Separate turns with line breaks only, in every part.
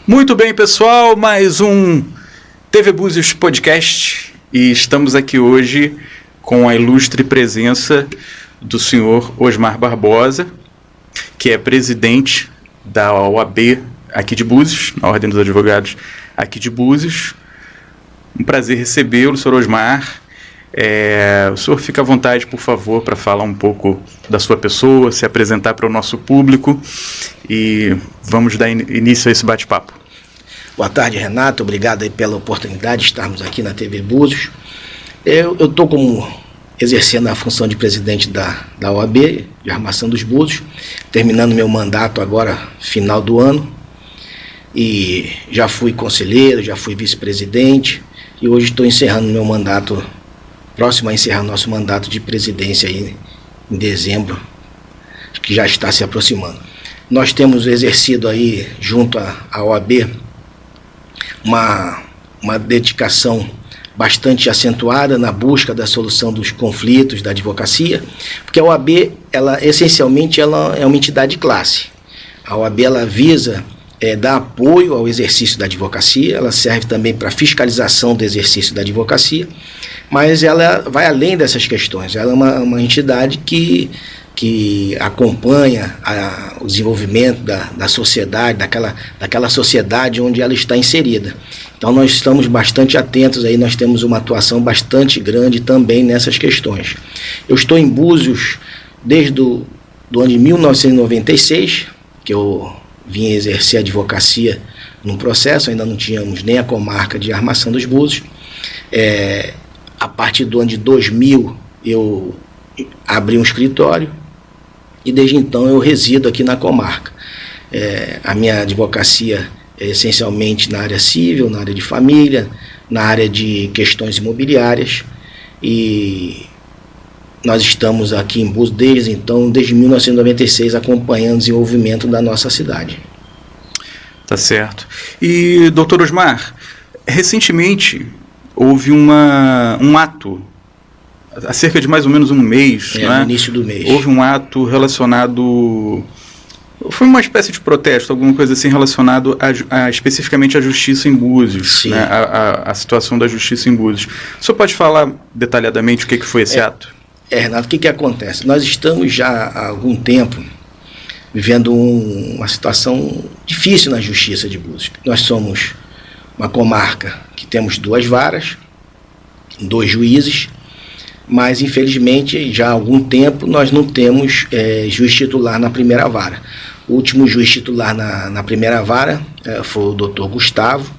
Muito bem, pessoal, mais um TV Búzios Podcast e estamos aqui hoje com a ilustre presença do senhor Osmar Barbosa, que é presidente da OAB aqui de Búzios, na Ordem dos Advogados aqui de Búzios. Um prazer recebê-lo, senhor Osmar. O senhor fica à vontade, por favor, para falar um pouco da sua pessoa, se apresentar para o nosso público e vamos dar início a esse bate-papo.
Boa tarde, Renato. Obrigado aí pela oportunidade de estarmos aqui na TV Búzios. Eu estou exercendo a função de presidente da OAB, de Armação dos Búzios, terminando meu mandato agora, final do ano. E já fui conselheiro, já fui vice-presidente e hoje estou encerrando meu mandato, próximo a encerrar nosso mandato de presidência aí em dezembro, que já está se aproximando. Nós temos exercido aí, junto à OAB, uma dedicação bastante acentuada na busca da solução dos conflitos da advocacia, porque a OAB, essencialmente, ela é uma entidade de classe. A OAB, ela visa dar apoio ao exercício da advocacia, ela serve também para fiscalização do exercício da advocacia, mas ela vai além dessas questões. Ela é uma entidade que acompanha o desenvolvimento da sociedade, daquela sociedade onde ela está inserida. Então nós estamos bastante atentos, aí nós temos uma atuação bastante grande também nessas questões. Eu estou em Búzios desde o ano de 1996, que eu vim exercer advocacia num processo, ainda não tínhamos nem a comarca de Armação dos Búzios. A partir do ano de 2000 eu abri um escritório e desde então eu resido aqui na comarca. A minha advocacia é essencialmente na área civil, na área de família, na área de questões imobiliárias, e nós estamos aqui em Búzios desde 1996, acompanhando o desenvolvimento da nossa cidade.
Tá certo. E, doutor Osmar, recentemente houve um ato, há cerca de mais ou menos um mês,
no início do mês.
Houve um ato relacionado, foi uma espécie de protesto, alguma coisa assim relacionado especificamente à justiça em Búzios, né? A situação da justiça em Búzios. O senhor pode falar detalhadamente o que foi esse ato?
Renato, o que acontece? Nós estamos já há algum tempo vivendo uma situação difícil na justiça de Búzios. Nós somos uma comarca que temos 2 varas, 2 juízes, mas infelizmente já há algum tempo nós não temos juiz titular na primeira vara. O último juiz titular na primeira vara foi o doutor Gustavo,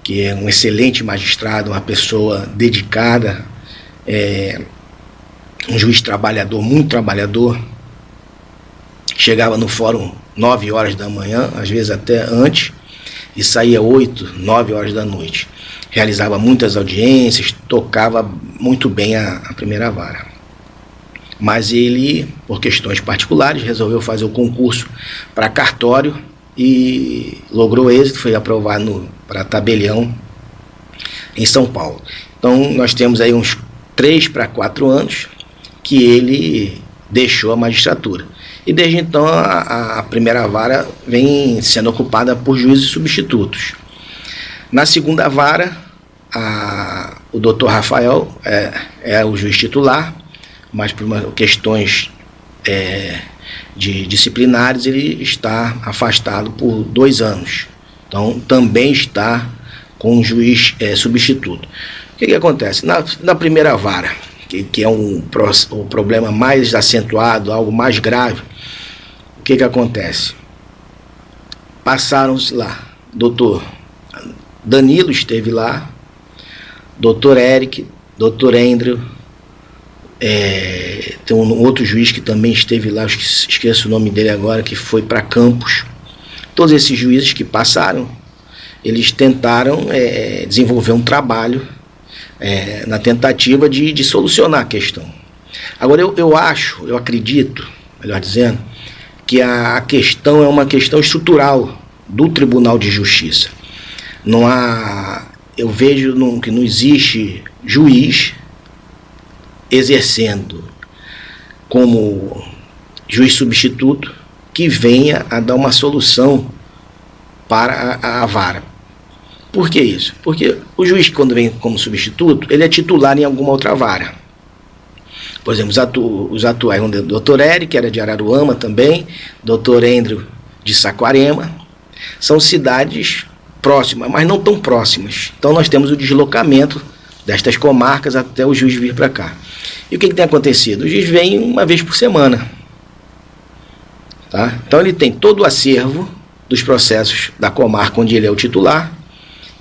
que é um excelente magistrado, uma pessoa dedicada, um juiz trabalhador, muito trabalhador. Chegava no fórum 9 horas da manhã, às vezes até antes, e saía 8, 9 horas da noite. Realizava muitas audiências, tocava muito bem a primeira vara. Mas ele, por questões particulares, resolveu fazer o concurso para cartório e logrou êxito, foi aprovado para tabelião em São Paulo. Então nós temos aí uns 3 para 4 anos que ele deixou a magistratura. E desde então a primeira vara vem sendo ocupada por juízes substitutos. Na segunda vara, o doutor Rafael é o juiz titular, mas por questões disciplinares ele está afastado por 2 anos. Então também está com um juiz substituto. O que acontece? Na primeira vara, que é o problema mais acentuado, algo mais grave, o que acontece? Passaram-se lá, doutor Danilo esteve lá, doutor Eric, doutor Andrew, tem um outro juiz que também esteve lá, esqueço o nome dele agora, que foi para Campos. Todos esses juízes que passaram, eles tentaram desenvolver um trabalho na tentativa de solucionar a questão. Agora eu acredito, melhor dizendo, que a questão é uma questão estrutural do Tribunal de Justiça. Eu vejo que não existe juiz exercendo como juiz substituto que venha a dar uma solução para a vara. Por que isso? Porque o juiz, quando vem como substituto, ele é titular em alguma outra vara. Por exemplo, os atuais, o doutor Eric, que era de Araruama também, doutor Andrew de Saquarema, são cidades próximas, mas não tão próximas. Então nós temos o deslocamento destas comarcas até o juiz vir para cá. E o que tem acontecido? O juiz vem uma vez por semana. Tá? Então ele tem todo o acervo dos processos da comarca onde ele é o titular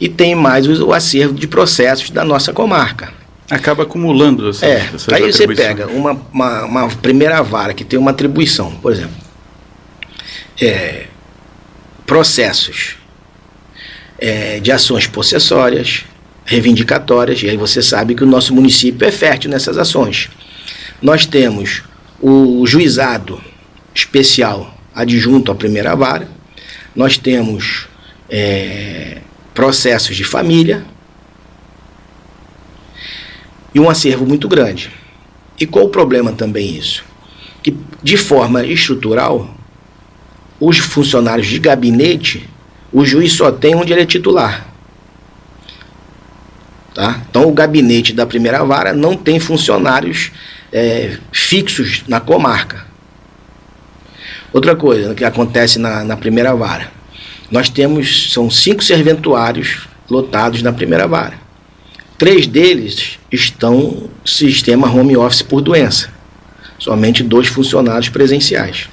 e tem mais o acervo de processos da nossa comarca.
Acaba acumulando essas
aí você pega uma primeira vara que tem uma atribuição, por exemplo, processos de ações possessórias, reivindicatórias, e aí você sabe que o nosso município é fértil nessas ações. Nós temos o juizado especial adjunto à primeira vara, nós temos processos de família e um acervo muito grande. E qual o problema também isso? Que de forma estrutural, os funcionários de gabinete, o juiz só tem onde ele é titular. Tá? Então o gabinete da primeira vara não tem funcionários fixos na comarca. Outra coisa que acontece na primeira vara, são 5 serventuários lotados na primeira vara. 3 deles estão no sistema home office por doença. Somente 2 funcionários presenciais.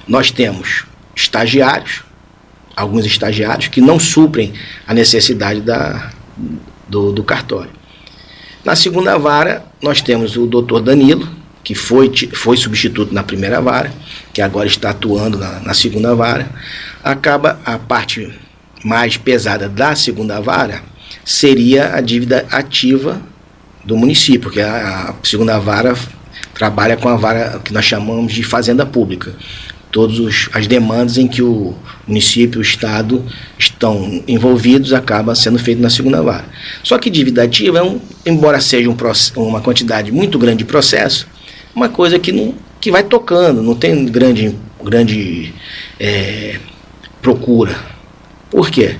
Nós temos estagiários, alguns estagiários que não suprem a necessidade do cartório. Na segunda vara, nós temos o doutor Danilo, que foi substituto na primeira vara, que agora está atuando na segunda vara. Acaba a parte mais pesada da segunda vara, seria a dívida ativa do município, porque a segunda vara trabalha com a vara que nós chamamos de fazenda pública. Todas as demandas em que o município e o estado estão envolvidos acabam sendo feitas na segunda vara. Só que dívida ativa, embora seja uma quantidade muito grande de processo, uma coisa que vai tocando, não tem grande procura. Por quê?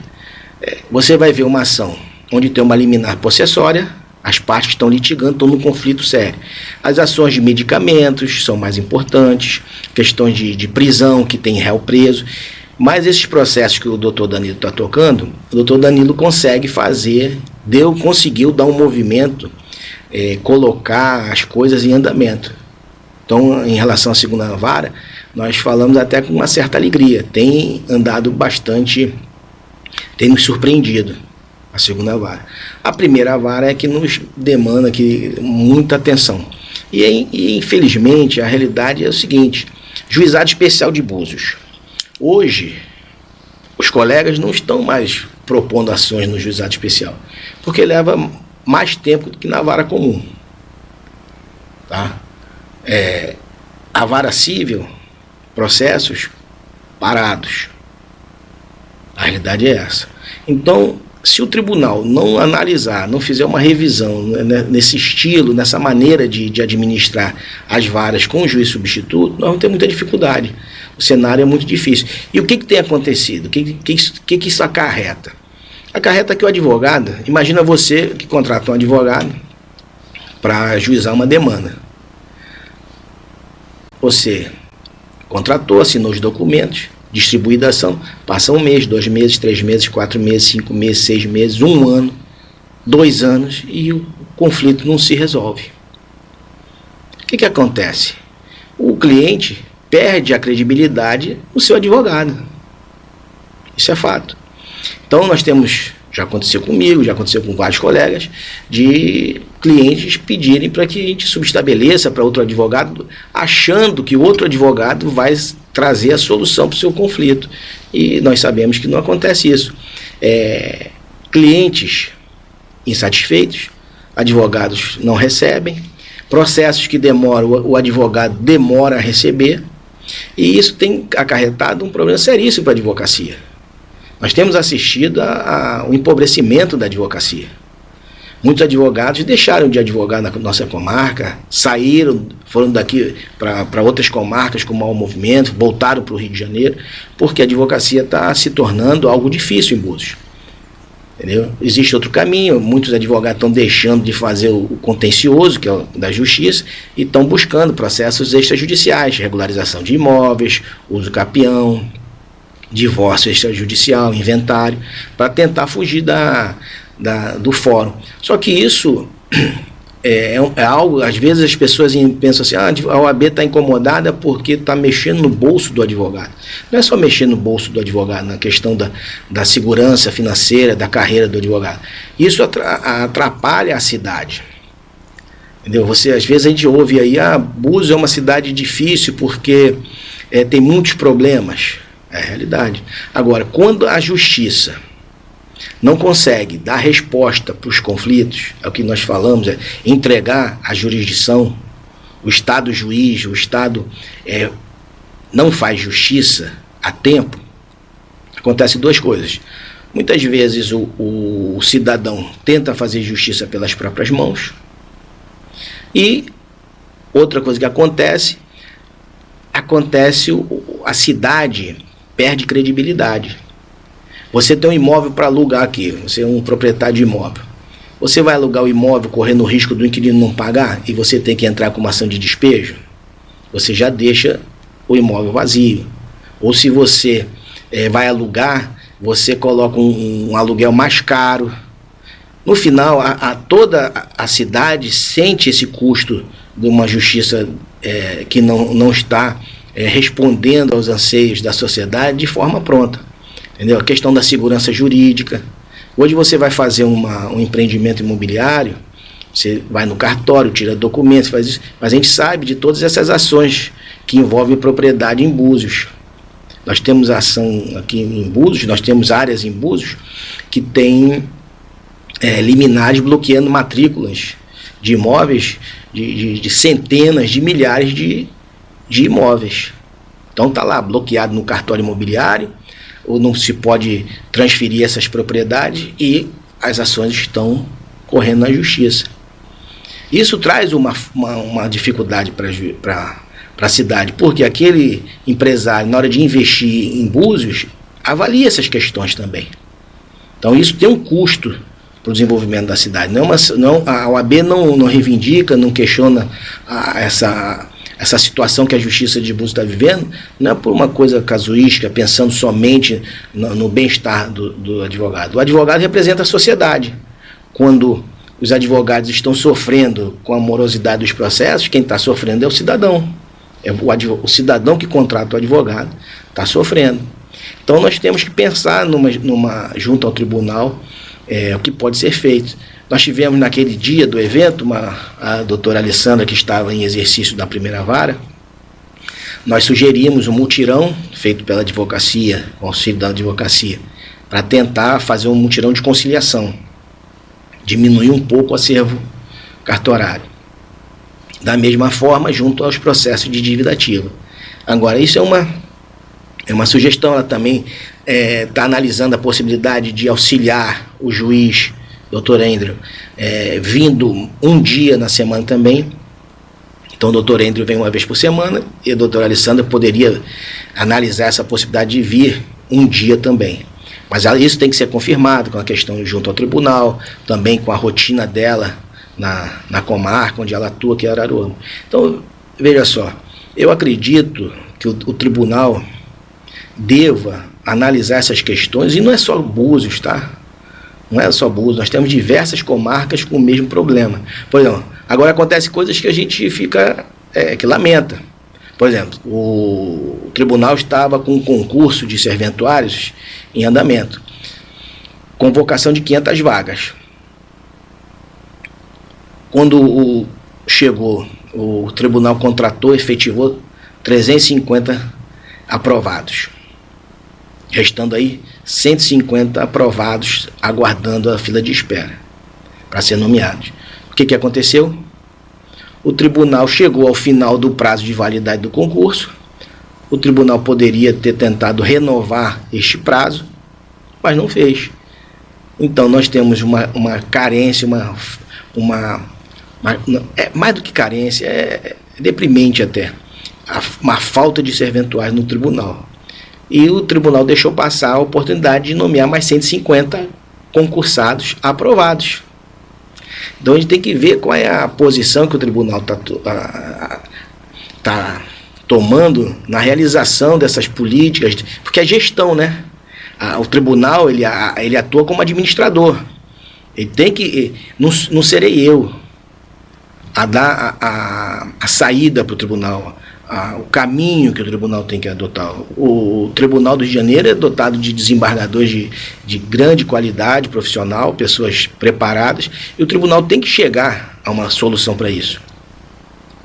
Você vai ver uma ação onde tem uma liminar possessória, as partes que estão litigando estão num conflito sério. As ações de medicamentos são mais importantes, questões de prisão, que tem réu preso, mas esses processos que o doutor Danilo está tocando, o doutor Danilo conseguiu dar um movimento, colocar as coisas em andamento. Então, em relação à segunda vara, nós falamos até com uma certa alegria, tem andado bastante, tem nos surpreendido a segunda vara. A primeira vara é que nos demanda muita atenção. E infelizmente, a realidade é o seguinte: Juizado Especial de Búzios. Hoje, os colegas não estão mais propondo ações no Juizado Especial, porque leva mais tempo do que na vara comum. Tá? A vara civil, processos parados. A realidade é essa. Então, se o tribunal não analisar, não fizer uma revisão nesse estilo, nessa maneira de administrar as varas com o juiz substituto, nós vamos ter muita dificuldade. O cenário é muito difícil. E o que tem acontecido? O que isso acarreta? Acarreta que o advogado, imagina você que contrata um advogado para ajuizar uma demanda. Você contratou, assinou os documentos, distribuída a ação, passa 1 mês, 2 meses, 3 meses, 4 meses, 5 meses, 6 meses, 1 ano, 2 anos e o conflito não se resolve. O que acontece? O cliente perde a credibilidade no seu advogado. Isso é fato. Então nós temos, já aconteceu comigo, já aconteceu com vários colegas, de clientes pedirem para que a gente subestabeleça para outro advogado, achando que o outro advogado vai trazer a solução para o seu conflito. E nós sabemos que não acontece isso. Clientes insatisfeitos, advogados não recebem, processos que demoram, o advogado demora a receber, e isso tem acarretado um problema seríssimo para a advocacia. Nós temos assistido ao empobrecimento da advocacia. Muitos advogados deixaram de advogar na nossa comarca, saíram, foram daqui para outras comarcas com mau movimento, voltaram para o Rio de Janeiro, porque a advocacia está se tornando algo difícil em Búzios. Entendeu? Existe outro caminho, muitos advogados estão deixando de fazer o contencioso, que é o da justiça, e estão buscando processos extrajudiciais, regularização de imóveis, uso capião, divórcio extrajudicial, inventário, para tentar fugir do fórum. Só que isso é algo, às vezes as pessoas pensam assim, a OAB está incomodada porque está mexendo no bolso do advogado. Não é só mexer no bolso do advogado, na questão da segurança financeira, da carreira do advogado. Isso atrapalha a cidade. Entendeu? Às vezes a gente ouve aí, Búzios é uma cidade difícil porque tem muitos problemas. É a realidade. Agora, quando a justiça não consegue dar resposta para os conflitos, é o que nós falamos, entregar a jurisdição, o Estado juiz, o Estado não faz justiça a tempo, acontece duas coisas. Muitas vezes o cidadão tenta fazer justiça pelas próprias mãos, e outra coisa que acontece a cidade perde credibilidade. Você tem um imóvel para alugar aqui, você é um proprietário de imóvel. Você vai alugar o imóvel correndo o risco do inquilino não pagar e você tem que entrar com uma ação de despejo? Você já deixa o imóvel vazio. Ou se você vai alugar, você coloca um aluguel mais caro. No final, toda a cidade sente esse custo de uma justiça que não está respondendo aos anseios da sociedade de forma pronta. Entendeu? A questão da segurança jurídica. Hoje você vai fazer um empreendimento imobiliário, você vai no cartório, tira documentos, faz isso, mas a gente sabe de todas essas ações que envolvem propriedade em Búzios. Nós temos ação aqui em Búzios, nós temos áreas em Búzios que tem liminares bloqueando matrículas de imóveis, de centenas, de milhares de imóveis. Então está lá bloqueado no cartório imobiliário, ou não se pode transferir essas propriedades e as ações estão correndo na justiça. Isso traz uma dificuldade para a cidade, porque aquele empresário, na hora de investir em Búzios, avalia essas questões também. Então isso tem um custo para o desenvolvimento da cidade. A OAB não reivindica, não questiona essa situação que a Justiça de Búzios está vivendo, não é por uma coisa casuística, pensando somente no bem-estar do advogado. O advogado representa a sociedade. Quando os advogados estão sofrendo com a morosidade dos processos, quem está sofrendo é o cidadão. É o cidadão que contrata o advogado está sofrendo. Então nós temos que pensar junto ao tribunal o que pode ser feito. Nós tivemos naquele dia do evento, a doutora Alessandra, que estava em exercício da primeira vara, nós sugerimos um mutirão feito pela advocacia, com auxílio da advocacia, para tentar fazer um mutirão de conciliação, diminuir um pouco o acervo cartorário. Da mesma forma, junto aos processos de dívida ativa. Agora, isso é uma sugestão, ela também está analisando a possibilidade de auxiliar o juiz, doutor Andrew, vindo um dia na semana também. Então o doutor Andrew vem uma vez por semana e a doutora Alessandra poderia analisar essa possibilidade de vir um dia também. Mas isso tem que ser confirmado com a questão junto ao tribunal, também com a rotina dela na comarca onde ela atua, que é Araruama. Então, veja só, eu acredito que o tribunal deva analisar essas questões, e não é só Búzios, tá? Não é só Búzios, nós temos diversas comarcas com o mesmo problema. Por exemplo, agora acontecem coisas que a gente fica, que lamenta. Por exemplo, o tribunal estava com um concurso de serventuários em andamento, convocação de 500 vagas. Quando chegou, o tribunal contratou, efetivou 350 aprovados, restando aí 150 aprovados, aguardando a fila de espera para ser nomeados. O que aconteceu? O tribunal chegou ao final do prazo de validade do concurso. O tribunal poderia ter tentado renovar este prazo, mas não fez. Então nós temos uma carência, mais do que carência, é deprimente até, uma falta de serventuais no tribunal. E o tribunal deixou passar a oportunidade de nomear mais 150 concursados aprovados. Então a gente tem que ver qual é a posição que o tribunal está tomando na realização dessas políticas, porque é gestão, né? O tribunal ele atua como administrador. Ele tem que, não serei eu a dar a saída para o tribunal, o caminho que o tribunal tem que adotar. O Tribunal do Rio de Janeiro é dotado de desembargadores de grande qualidade profissional, pessoas preparadas, e o tribunal tem que chegar a uma solução para isso.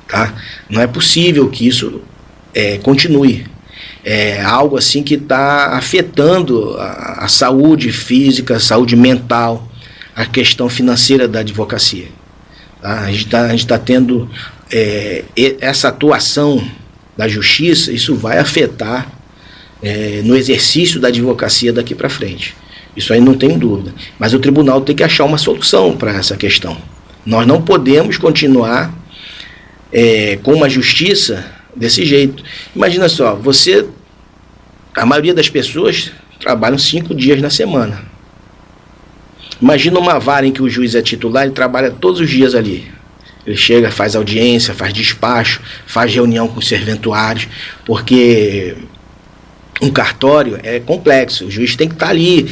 Tá? Não é possível que isso continue. É algo assim que está afetando a saúde física, a saúde mental, a questão financeira da advocacia. Tá? A gente está tendo essa atuação da justiça, isso vai afetar no exercício da advocacia daqui para frente. Isso aí não tenho dúvida. Mas o tribunal tem que achar uma solução para essa questão. Nós não podemos continuar com uma justiça desse jeito. Imagina só, a maioria das pessoas trabalham 5 dias na semana. Imagina uma vara em que o juiz é titular, ele trabalha todos os dias ali. Ele chega, faz audiência, faz despacho, faz reunião com os serventuários, porque um cartório é complexo. O juiz tem que estar ali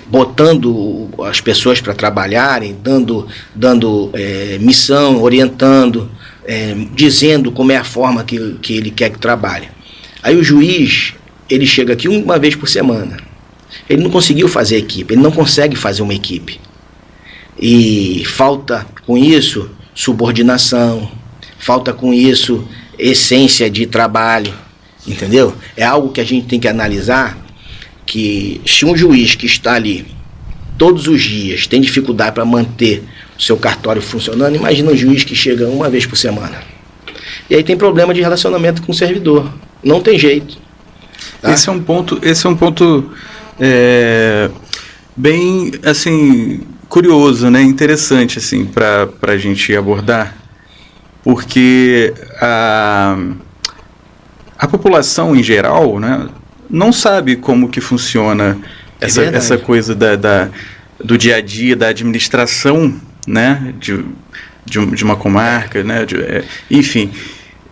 botando as pessoas para trabalharem, dando missão, orientando, dizendo como é a forma que ele quer que trabalhe. Aí o juiz, ele chega aqui uma vez por semana. Ele não conseguiu fazer equipe, ele não consegue fazer uma equipe. E falta com isso subordinação, falta com isso essência de trabalho, entendeu? É algo que a gente tem que analisar, que se um juiz que está ali todos os dias tem dificuldade para manter o seu cartório funcionando, imagina um juiz que chega uma vez por semana. E aí tem problema de relacionamento com o servidor, não tem jeito. Tá?
Esse é um ponto bem, assim, curioso, né? Interessante, assim, para a gente abordar, porque a população em geral, né, não sabe como que funciona essa coisa do dia a dia, da administração, né, de uma comarca, né, enfim.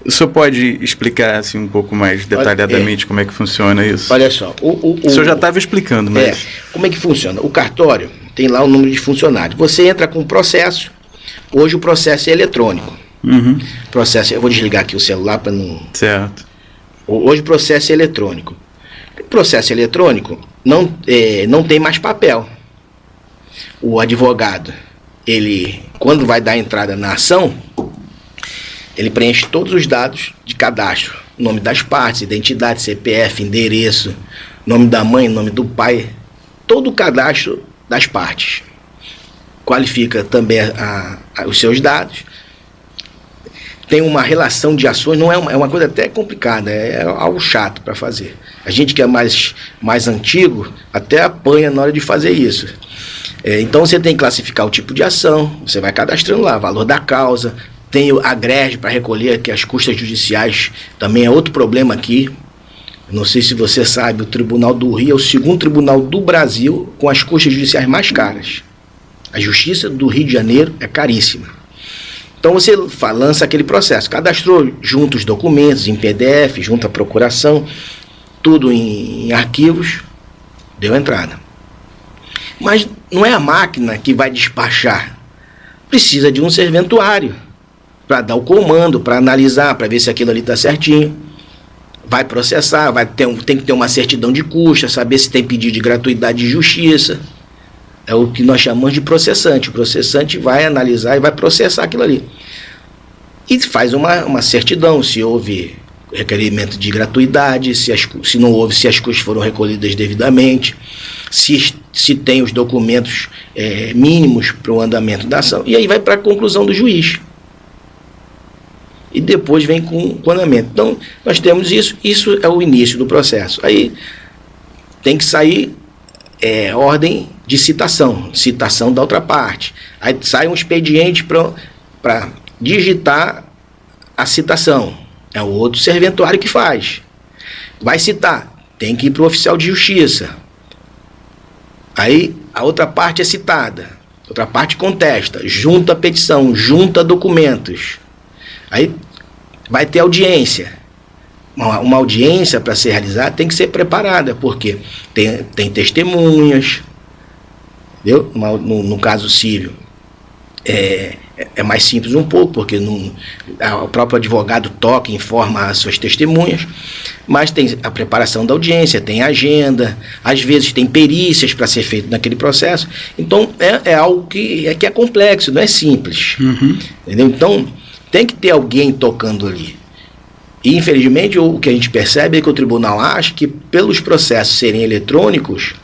O senhor pode explicar assim, um pouco mais detalhadamente como é que funciona isso?
Olha só, o
senhor já estava explicando, mas...
como é que funciona? O cartório tem lá o número de funcionários. Você entra com o processo, hoje o processo é eletrônico.
Uhum.
Eu vou desligar aqui o celular para não...
Certo.
Hoje o processo é eletrônico. O processo eletrônico não tem mais papel. O advogado, ele, quando vai dar entrada na ação, ele preenche todos os dados de cadastro, nome das partes, identidade, CPF, endereço, nome da mãe, nome do pai, todo o cadastro das partes. Qualifica também os seus dados. Tem uma relação de ações, não é uma coisa até complicada, é algo chato para fazer. A gente que é mais antigo até apanha na hora de fazer isso. Então você tem que classificar o tipo de ação, você vai cadastrando lá, valor da causa. Tem a greve para recolher, que as custas judiciais também é outro problema aqui. Não sei se você sabe, o Tribunal do Rio é o segundo tribunal do Brasil com as custas judiciais mais caras. A Justiça do Rio de Janeiro é caríssima. Então você lança aquele processo, cadastrou, junta os documentos em PDF, junta a procuração, tudo em arquivos, deu entrada. Mas não é a máquina que vai despachar, precisa de um serventuário para dar o comando, para analisar, para ver se aquilo ali está certinho. Vai processar, tem que ter uma certidão de custa, saber se tem pedido de gratuidade de justiça. É o que nós chamamos de processante. O processante vai analisar e vai processar aquilo ali. E faz uma certidão, se houve requerimento de gratuidade, se não houve, se as custas foram recolhidas devidamente, se tem os documentos mínimos para o andamento da ação. E aí vai para a conclusão do juiz. E depois vem com o andamento. Então, nós temos isso é o início do processo. Aí tem que sair ordem de citação da outra parte. Aí sai um expediente para digitar a citação. É o outro serventuário que faz. Vai citar, tem que ir para o oficial de justiça. Aí a outra parte é citada, outra parte contesta, junta a petição, junta documentos. Aí vai ter audiência. Uma audiência, para ser realizada, tem que ser preparada, porque tem testemunhas, entendeu? No caso civil, é mais simples um pouco, porque o próprio advogado toca e informa as suas testemunhas, mas tem a preparação da audiência, tem agenda, às vezes tem perícias para ser feito naquele processo. Então, é algo que é complexo, não é simples. Entendeu? Então, tem que ter alguém tocando ali. E, infelizmente, o que a gente percebe é que o tribunal acha que, pelos processos serem eletrônicos,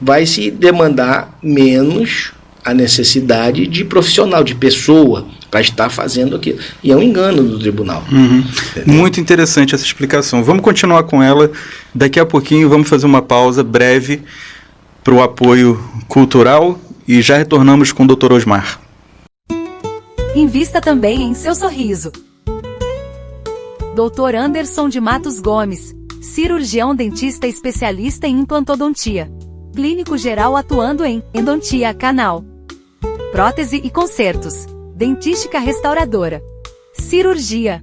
vai se demandar menos a necessidade de profissional, de pessoa, para estar fazendo aquilo. E é um engano do tribunal.
Muito interessante essa explicação. Vamos continuar com ela. Daqui a pouquinho vamos fazer uma pausa breve para o apoio cultural e já retornamos com o Dr. Osmar.
Invista também em seu sorriso. Dr. Anderson de Matos Gomes, cirurgião dentista especialista em implantodontia. Clínico geral atuando em endodontia canal, prótese e consertos, dentística restauradora, cirurgia.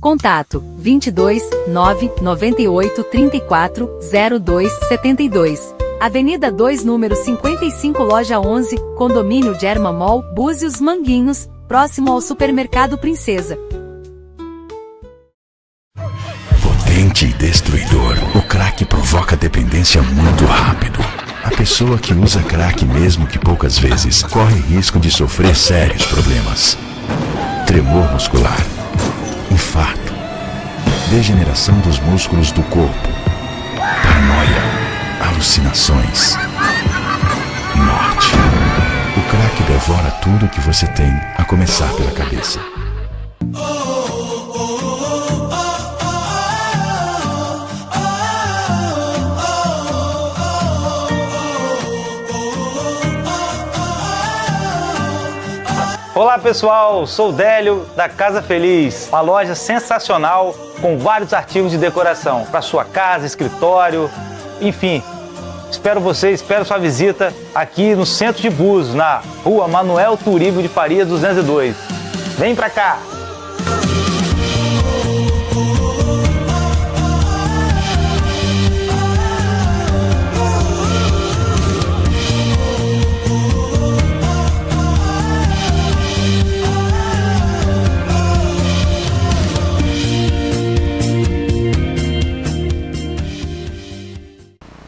Contato 22 9 98 34 02 72. Avenida 2, número 55, loja 11, condomínio Germa Mall, Búzios Manguinhos, próximo ao supermercado Princesa.
Potente e destruidor, o crack provoca dependência muito rápido. A pessoa que usa crack, mesmo que poucas vezes, corre risco de sofrer sérios problemas. Tremor muscular, infarto, degeneração dos músculos do corpo, paranoia, alucinações, morte. O crack devora tudo que você tem, a começar pela cabeça.
Olá pessoal, sou o Délio da Casa Feliz, uma loja sensacional com vários artigos de decoração para sua casa, escritório, enfim. Espero sua visita aqui no centro de Búzios, na rua Manuel Turíbio de Faria 202. Vem pra cá!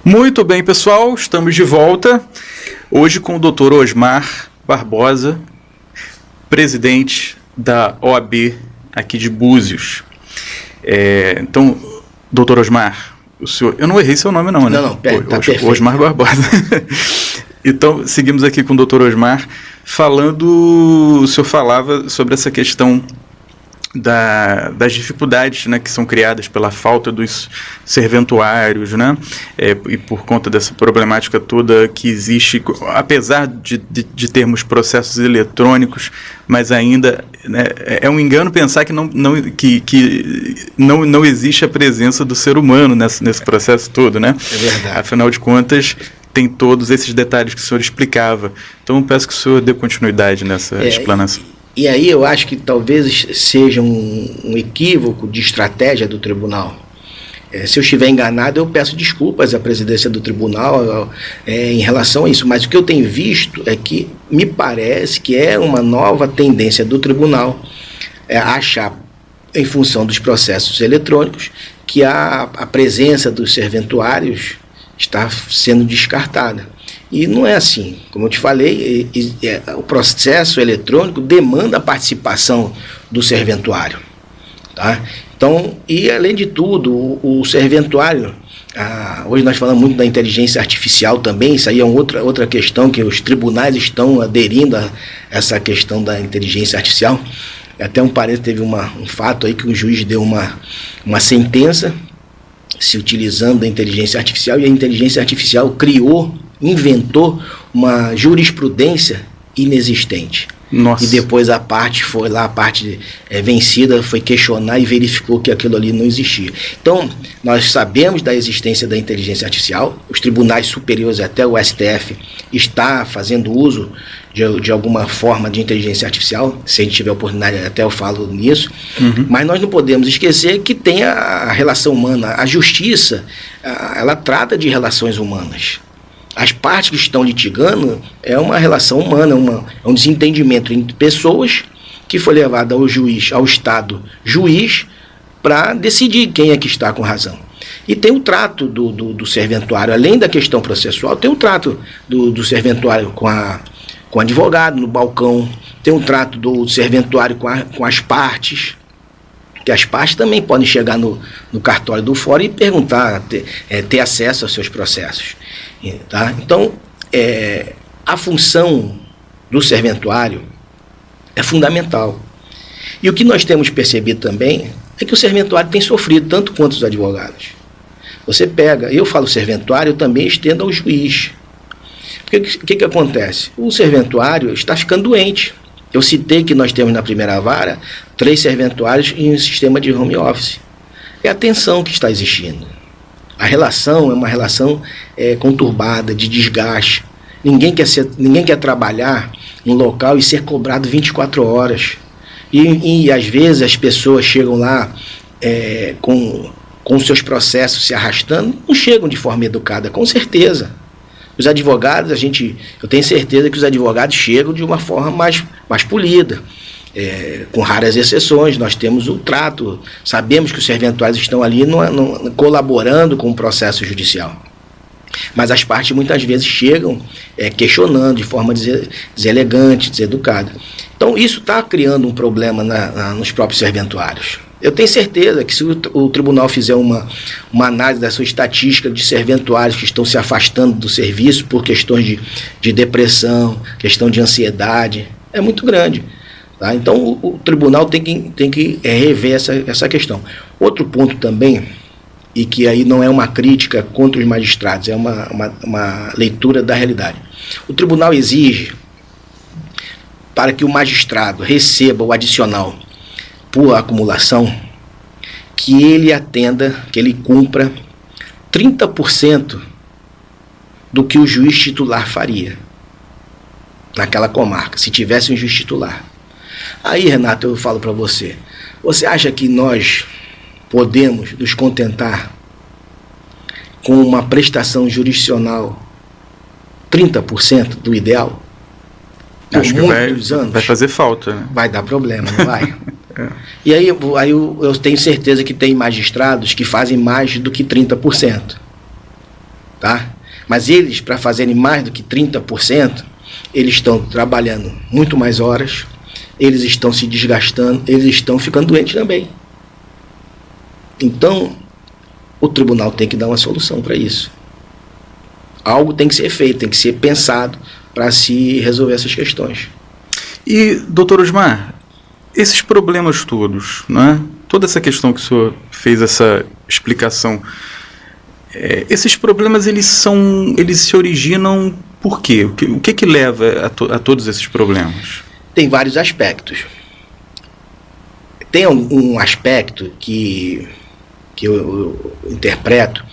Muito bem, pessoal, estamos de volta, hoje com o Dr. Osmar Barbosa, presidente da OAB aqui de Búzios. Então, Dr. Osmar, o senhor, eu não errei seu nome não, né?
Não, tá perfeito.
Osmar Barbosa. Então, seguimos aqui com o Dr. Osmar, o senhor falava sobre essa questão das dificuldades, né, que são criadas pela falta dos serventuários, né, e por conta dessa problemática toda que existe, apesar de termos processos eletrônicos, mas ainda, né, é um engano pensar que não existe a presença do ser humano nesse processo todo, né?
É verdade.
Afinal de contas, tem todos esses detalhes que o senhor explicava. Então, eu peço que o senhor dê continuidade nessa explanação.
E aí eu acho que talvez seja um equívoco de estratégia do tribunal. Se eu estiver enganado, eu peço desculpas à presidência do tribunal em relação a isso. Mas o que eu tenho visto é que me parece que é uma nova tendência do tribunal achar, em função dos processos eletrônicos, que a presença dos serventuários está sendo descartada. E não é assim. Como eu te falei, o processo eletrônico demanda a participação do serventuário. Tá? Então, e além de tudo, o serventuário, hoje nós falamos muito da inteligência artificial também, isso aí é outra questão que os tribunais estão aderindo a essa questão da inteligência artificial. Até um parênteses, teve um fato aí que o juiz deu uma sentença se utilizando da inteligência artificial, e a inteligência artificial inventou uma jurisprudência inexistente.
Nossa.
E depois a parte vencida foi questionar e verificou que aquilo ali não existia. Então, nós sabemos da existência da inteligência artificial, os tribunais superiores, até o STF, está fazendo uso de alguma forma de inteligência artificial. Se a gente tiver oportunidade, até eu falo nisso. Mas nós não podemos esquecer que tem a relação humana. A justiça, ela trata de relações humanas. As partes que estão litigando é uma relação humana, é um desentendimento entre pessoas que foi levado ao Estado juiz, para decidir quem é que está com razão. E tem o trato do serventuário, além da questão processual, tem o trato do serventuário com o advogado no balcão, tem o trato do serventuário com as partes, que as partes também podem chegar no cartório do fórum e perguntar, ter acesso aos seus processos. Tá? Então, a função do serventuário é fundamental. E o que nós temos percebido também é que o serventuário tem sofrido tanto quanto os advogados. Você pega, eu falo serventuário, eu também estendo ao juiz. Porque o que acontece? O serventuário está ficando doente. Eu citei que nós temos na primeira vara 3 serventuários em um sistema de home office. É a tensão que está existindo. A relação é uma relação conturbada, de desgaste. Ninguém quer trabalhar num local e ser cobrado 24 horas. E às vezes as pessoas chegam lá com seus processos se arrastando, não chegam de forma educada, com certeza. Os advogados, eu tenho certeza que os advogados chegam de uma forma mais polida. Com raras exceções, nós temos o trato, sabemos que os serventuários estão ali colaborando com o processo judicial. Mas as partes muitas vezes chegam questionando de forma deselegante, deseducada. Então isso está criando um problema nos próprios serventuários. Eu tenho certeza que se o tribunal fizer uma análise da sua estatística de serventuários que estão se afastando do serviço por questões de depressão, questão de ansiedade, é muito grande. Tá? Então o tribunal tem que rever essa questão. Outro ponto também, e que aí não é uma crítica contra os magistrados, é uma leitura da realidade. O tribunal exige, para que o magistrado receba o adicional por acumulação, que ele atenda, que ele cumpra 30% do que o juiz titular faria naquela comarca, se tivesse um juiz titular. Aí, Renato, eu falo para você, você acha que nós podemos nos contentar com uma prestação jurisdicional 30% do ideal?
Acho que vai fazer falta, né?
Vai dar problema, não vai? E aí eu tenho certeza que tem magistrados que fazem mais do que 30%. Tá? Mas eles, para fazerem mais do que 30%, eles estão trabalhando muito mais horas, eles estão se desgastando, eles estão ficando doentes também. Então, o tribunal tem que dar uma solução para isso. Algo tem que ser feito, tem que ser pensado para se resolver essas questões.
E, doutor Osmar, esses problemas todos, né? Toda essa questão que o senhor fez essa explicação, esses problemas eles se originam por quê? O que leva a todos esses problemas?
Tem vários aspectos. Tem um aspecto que eu interpreto,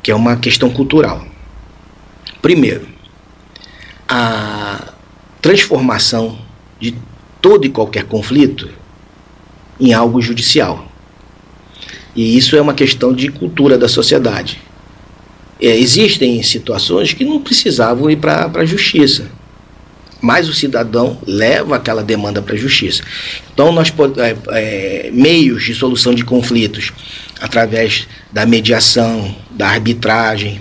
que é uma questão cultural. Primeiro, a transformação de todo e qualquer conflito em algo judicial. E isso é uma questão de cultura da sociedade. Existem situações que não precisavam ir para a justiça, mas o cidadão leva aquela demanda para a justiça. Então, meios de solução de conflitos, através da mediação, da arbitragem,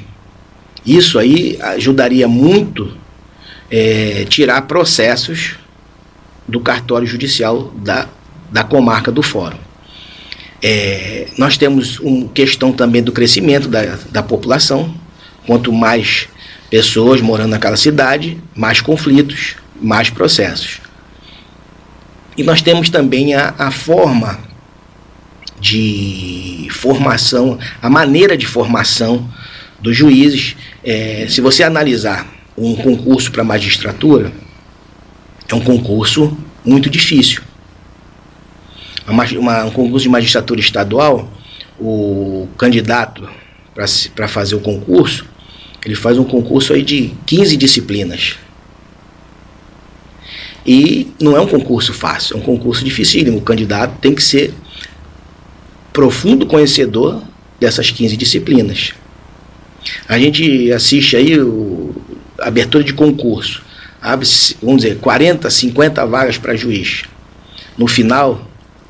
isso aí ajudaria muito tirar processos do cartório judicial da comarca do fórum. Nós temos uma questão também do crescimento da população. Quanto mais pessoas morando naquela cidade, mais conflitos, mais processos. E nós temos também a forma de formação, a maneira de formação dos juízes. Se você analisar um concurso para magistratura, é um concurso muito difícil. Um concurso de magistratura estadual, o candidato para fazer o concurso, ele faz um concurso aí de 15 disciplinas. E não é um concurso fácil, é um concurso dificílimo. O candidato tem que ser profundo conhecedor dessas 15 disciplinas. A gente assiste aí a abertura de concurso, abre, vamos dizer, 40, 50 vagas para juiz. No final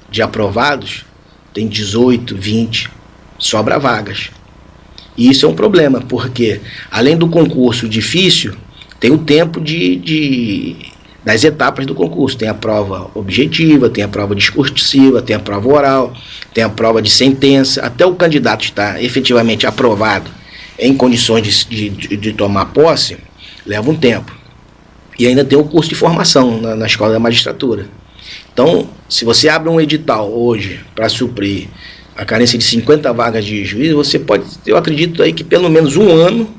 de aprovados, tem 18, 20, sobra vagas. E isso é um problema, porque além do concurso difícil, tem o tempo das etapas do concurso. Tem a prova objetiva, tem a prova discursiva, tem a prova oral, tem a prova de sentença. Até o candidato estar efetivamente aprovado em condições de tomar posse, leva um tempo. E ainda tem o curso de formação na escola da magistratura. Então, se você abre um edital hoje para suprir a carência de 50 vagas de juiz, você pode, eu acredito aí que pelo menos um ano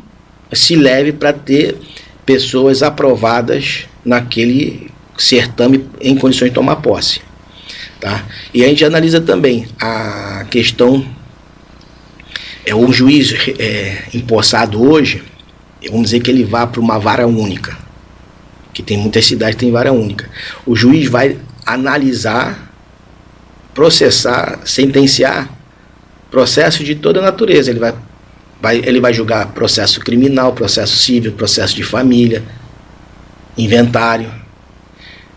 se leve para ter pessoas aprovadas naquele certame em condições de tomar posse. Tá? E a gente analisa também a questão, o juiz empossado hoje, vamos dizer que ele vá para uma vara única, que tem muitas cidades que tem vara única. O juiz vai analisar, processar, sentenciar processos de toda a natureza. Ele vai julgar processo criminal, processo civil, processo de família, inventário.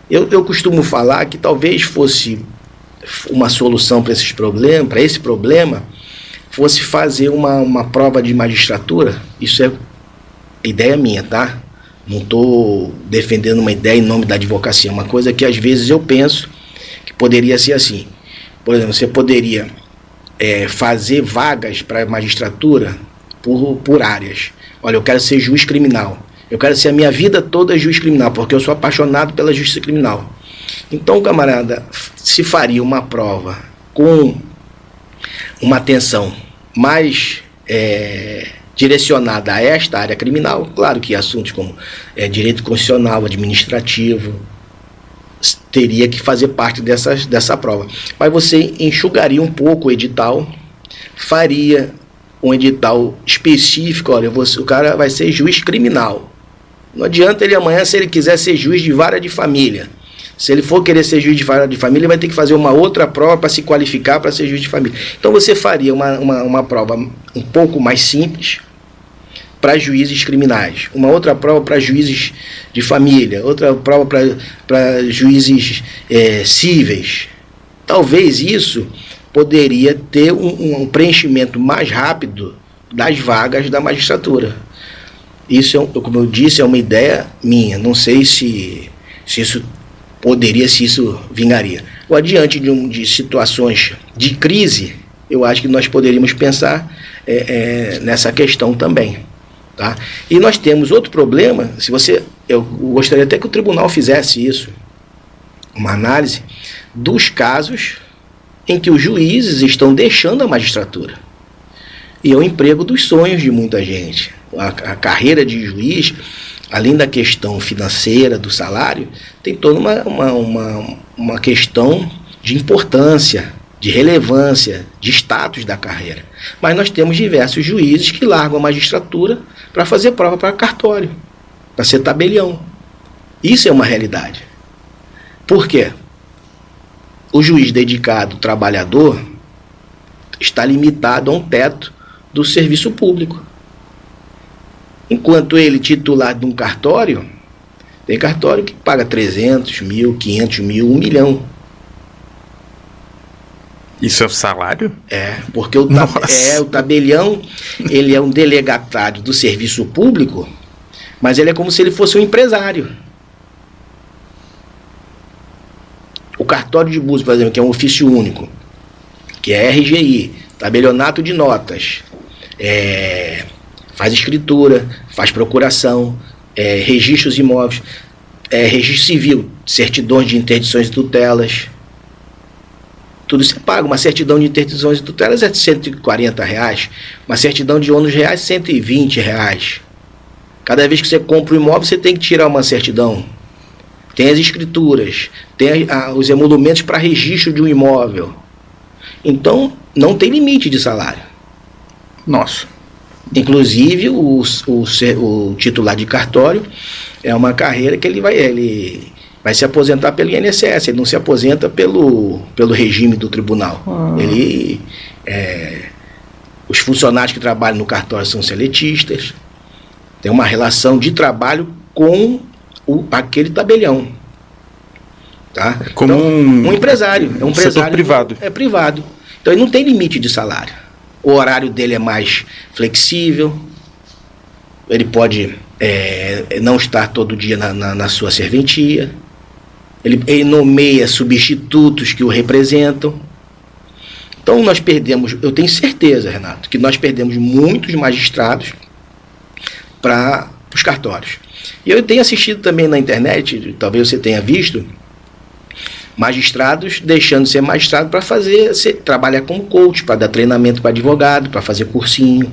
Eu costumo falar que talvez fosse uma solução para esse problema, fosse fazer uma prova de magistratura. Isso é ideia minha, tá? Não estou defendendo uma ideia em nome da advocacia, uma coisa que às vezes eu penso que poderia ser assim. Por exemplo, você poderia fazer vagas para magistratura por áreas. Olha, eu quero ser juiz criminal. Eu quero ser a minha vida toda juiz criminal, porque eu sou apaixonado pela justiça criminal. Então, camarada, se faria uma prova com uma atenção mais direcionada a esta área criminal, claro que assuntos como direito constitucional, administrativo, teria que fazer parte dessa prova. Mas você enxugaria um pouco o edital, faria um edital específico. Olha, o cara vai ser juiz criminal. Não adianta ele amanhã, se ele quiser ser juiz de vara de família. Se ele for querer ser juiz de vara de família, ele vai ter que fazer uma outra prova para se qualificar para ser juiz de família. Então você faria uma prova um pouco mais simples para juízes criminais, uma outra prova para juízes de família, outra prova para juízes cíveis. Talvez isso poderia ter um preenchimento mais rápido das vagas da magistratura. Isso, como eu disse, é uma ideia minha. Não sei se isso vingaria. Ou diante de situações de crise, eu acho que nós poderíamos pensar nessa questão também. Tá? E nós temos outro problema. Eu gostaria até que o tribunal fizesse isso, uma análise dos casos em que os juízes estão deixando a magistratura. E é o emprego dos sonhos de muita gente. A carreira de juiz, além da questão financeira, do salário, tem toda uma questão de importância, de relevância, de status da carreira. Mas nós temos diversos juízes que largam a magistratura para fazer prova para cartório, para ser tabelião. Isso é uma realidade. Por quê? O juiz dedicado, trabalhador, está limitado a um teto do serviço público. Enquanto ele, titular de um cartório, tem cartório que paga 300 mil, 500 mil, 1 milhão.
Isso é o salário?
Porque o tabelião, ele é um delegatário do serviço público, mas ele é como se ele fosse um empresário. O cartório de Búzios, por exemplo, que é um ofício único, que é RGI, tabelionato de notas, faz escritura, faz procuração, registros imóveis, registro civil, certidões de interdições e tutelas. tudo você paga. Uma certidão de interdições e tutelas é R$140, uma certidão de ônus reais R$120. Cada vez que você compra um imóvel, você tem que tirar uma certidão. Tem as escrituras, tem os emolumentos para registro de um imóvel. Então, não tem limite de salário.
Nossa.
Inclusive, o titular de cartório é uma carreira que ele vai se aposentar pelo INSS, ele não se aposenta pelo regime do tribunal. Os funcionários que trabalham no cartório são seletistas, tem uma relação de trabalho com aquele tabelião. Tá?
Como
então, um empresário. É um empresário
setor privado.
É privado. Então ele não tem limite de salário. O horário dele é mais flexível. Ele pode não estar todo dia na sua serventia. Ele nomeia substitutos que o representam. Então nós perdemos, eu tenho certeza, Renato, que nós perdemos muitos magistrados para os cartórios. E eu tenho assistido também na internet, talvez você tenha visto, magistrados deixando de ser magistrado para trabalhar como coach, para dar treinamento para advogado, para fazer cursinho.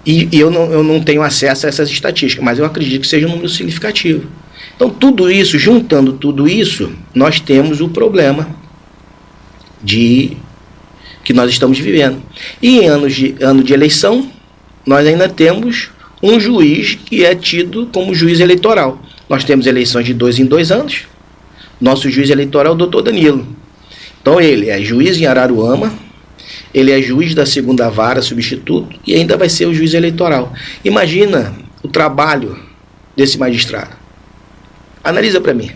E eu não tenho acesso a essas estatísticas, mas eu acredito que seja um número significativo. Então, tudo isso, juntando tudo isso, nós temos o problema que nós estamos vivendo. E em ano de eleição, nós ainda temos um juiz que é tido como juiz eleitoral. Nós temos eleições de 2 em 2 anos. Nosso juiz eleitoral é o doutor Danilo. Então ele é juiz em Araruama, ele é juiz da 2ª vara, substituto, e ainda vai ser o juiz eleitoral. Imagina o trabalho desse magistrado. Analisa para mim.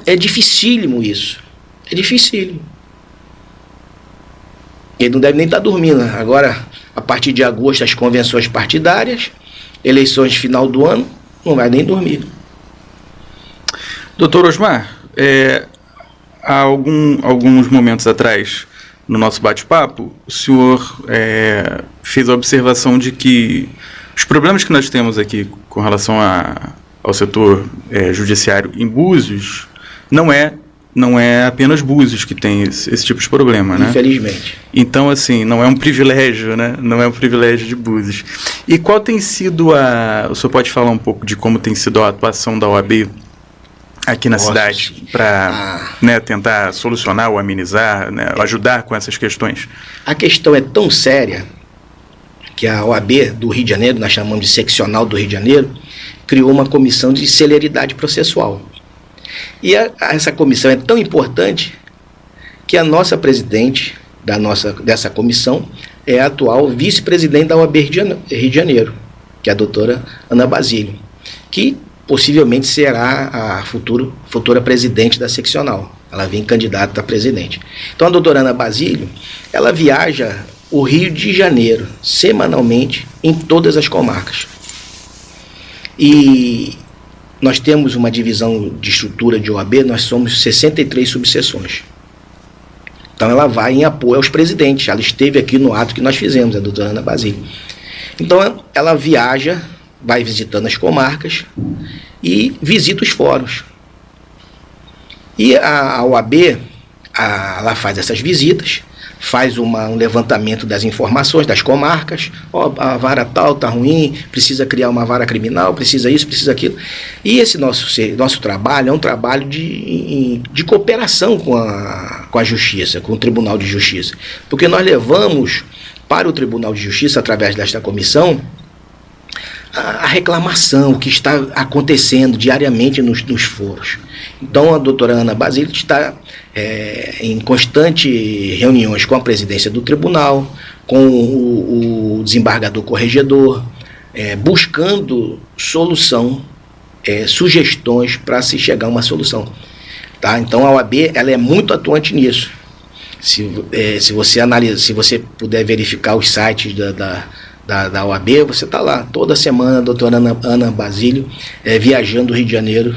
É dificílimo isso. É dificílimo. Ele não deve nem estar dormindo. Agora, a partir de agosto, as convenções partidárias, eleições de final do ano, não vai nem dormir.
Doutor Osmar, há alguns momentos atrás, no nosso bate-papo, o senhor fez a observação de que os problemas que nós temos aqui com relação ao setor judiciário em Búzios não é apenas Búzios que tem esse tipo de problema, né?
Infelizmente.
Então, assim, não é um privilégio, né? Não é um privilégio de Búzios. E qual tem sido o senhor pode falar um pouco de como tem sido a atuação da OAB aqui na cidade para tentar solucionar ou amenizar, né, ajudar com essas questões?
A questão é tão séria que a OAB do Rio de Janeiro, nós chamamos de seccional do Rio de Janeiro, criou uma comissão de celeridade processual. E essa comissão é tão importante que a nossa presidente dessa comissão é a atual vice-presidente da OAB Rio de Janeiro, que é a doutora Ana Basílio, que possivelmente será a futura presidente da seccional. Ela vem candidata a presidente. Então a doutora Ana Basílio, ela viaja o Rio de Janeiro semanalmente em todas as comarcas. E nós temos uma divisão de estrutura de OAB, nós somos 63 subseções. Então ela vai em apoio aos presidentes. Ela esteve aqui no ato que nós fizemos, a doutora Ana Basílio. Então ela viaja, vai visitando as comarcas e visita os fóruns. E a OAB, ela faz essas visitas, faz um levantamento das informações das comarcas. A vara tal está ruim, precisa criar uma vara criminal, precisa isso, precisa aquilo. E esse nosso trabalho é um trabalho de cooperação com a Justiça, com o Tribunal de Justiça. Porque nós levamos para o Tribunal de Justiça, através desta comissão, a reclamação, o que está acontecendo diariamente nos foros. Então a doutora Ana Basílio está em constantes reuniões com a presidência do tribunal, com o desembargador corregedor, buscando solução, sugestões para se chegar a uma solução. Tá? Então a OAB ela é muito atuante nisso. Se você puder verificar os sites da OAB, você está lá toda semana, a doutora Ana Basílio viajando o Rio de Janeiro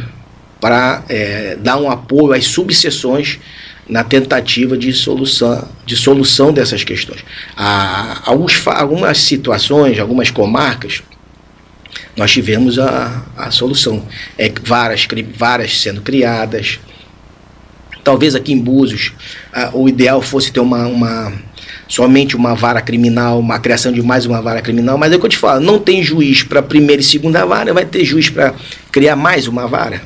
para dar um apoio às subseções na tentativa de solução dessas questões. Algumas situações, algumas comarcas, nós tivemos a solução. Varas sendo criadas, Talvez aqui em Búzios o ideal fosse ter somente uma vara criminal, uma criação de mais uma vara criminal, mas é o que eu te falo, não tem juiz para primeira e segunda vara, vai ter juiz para criar mais uma vara.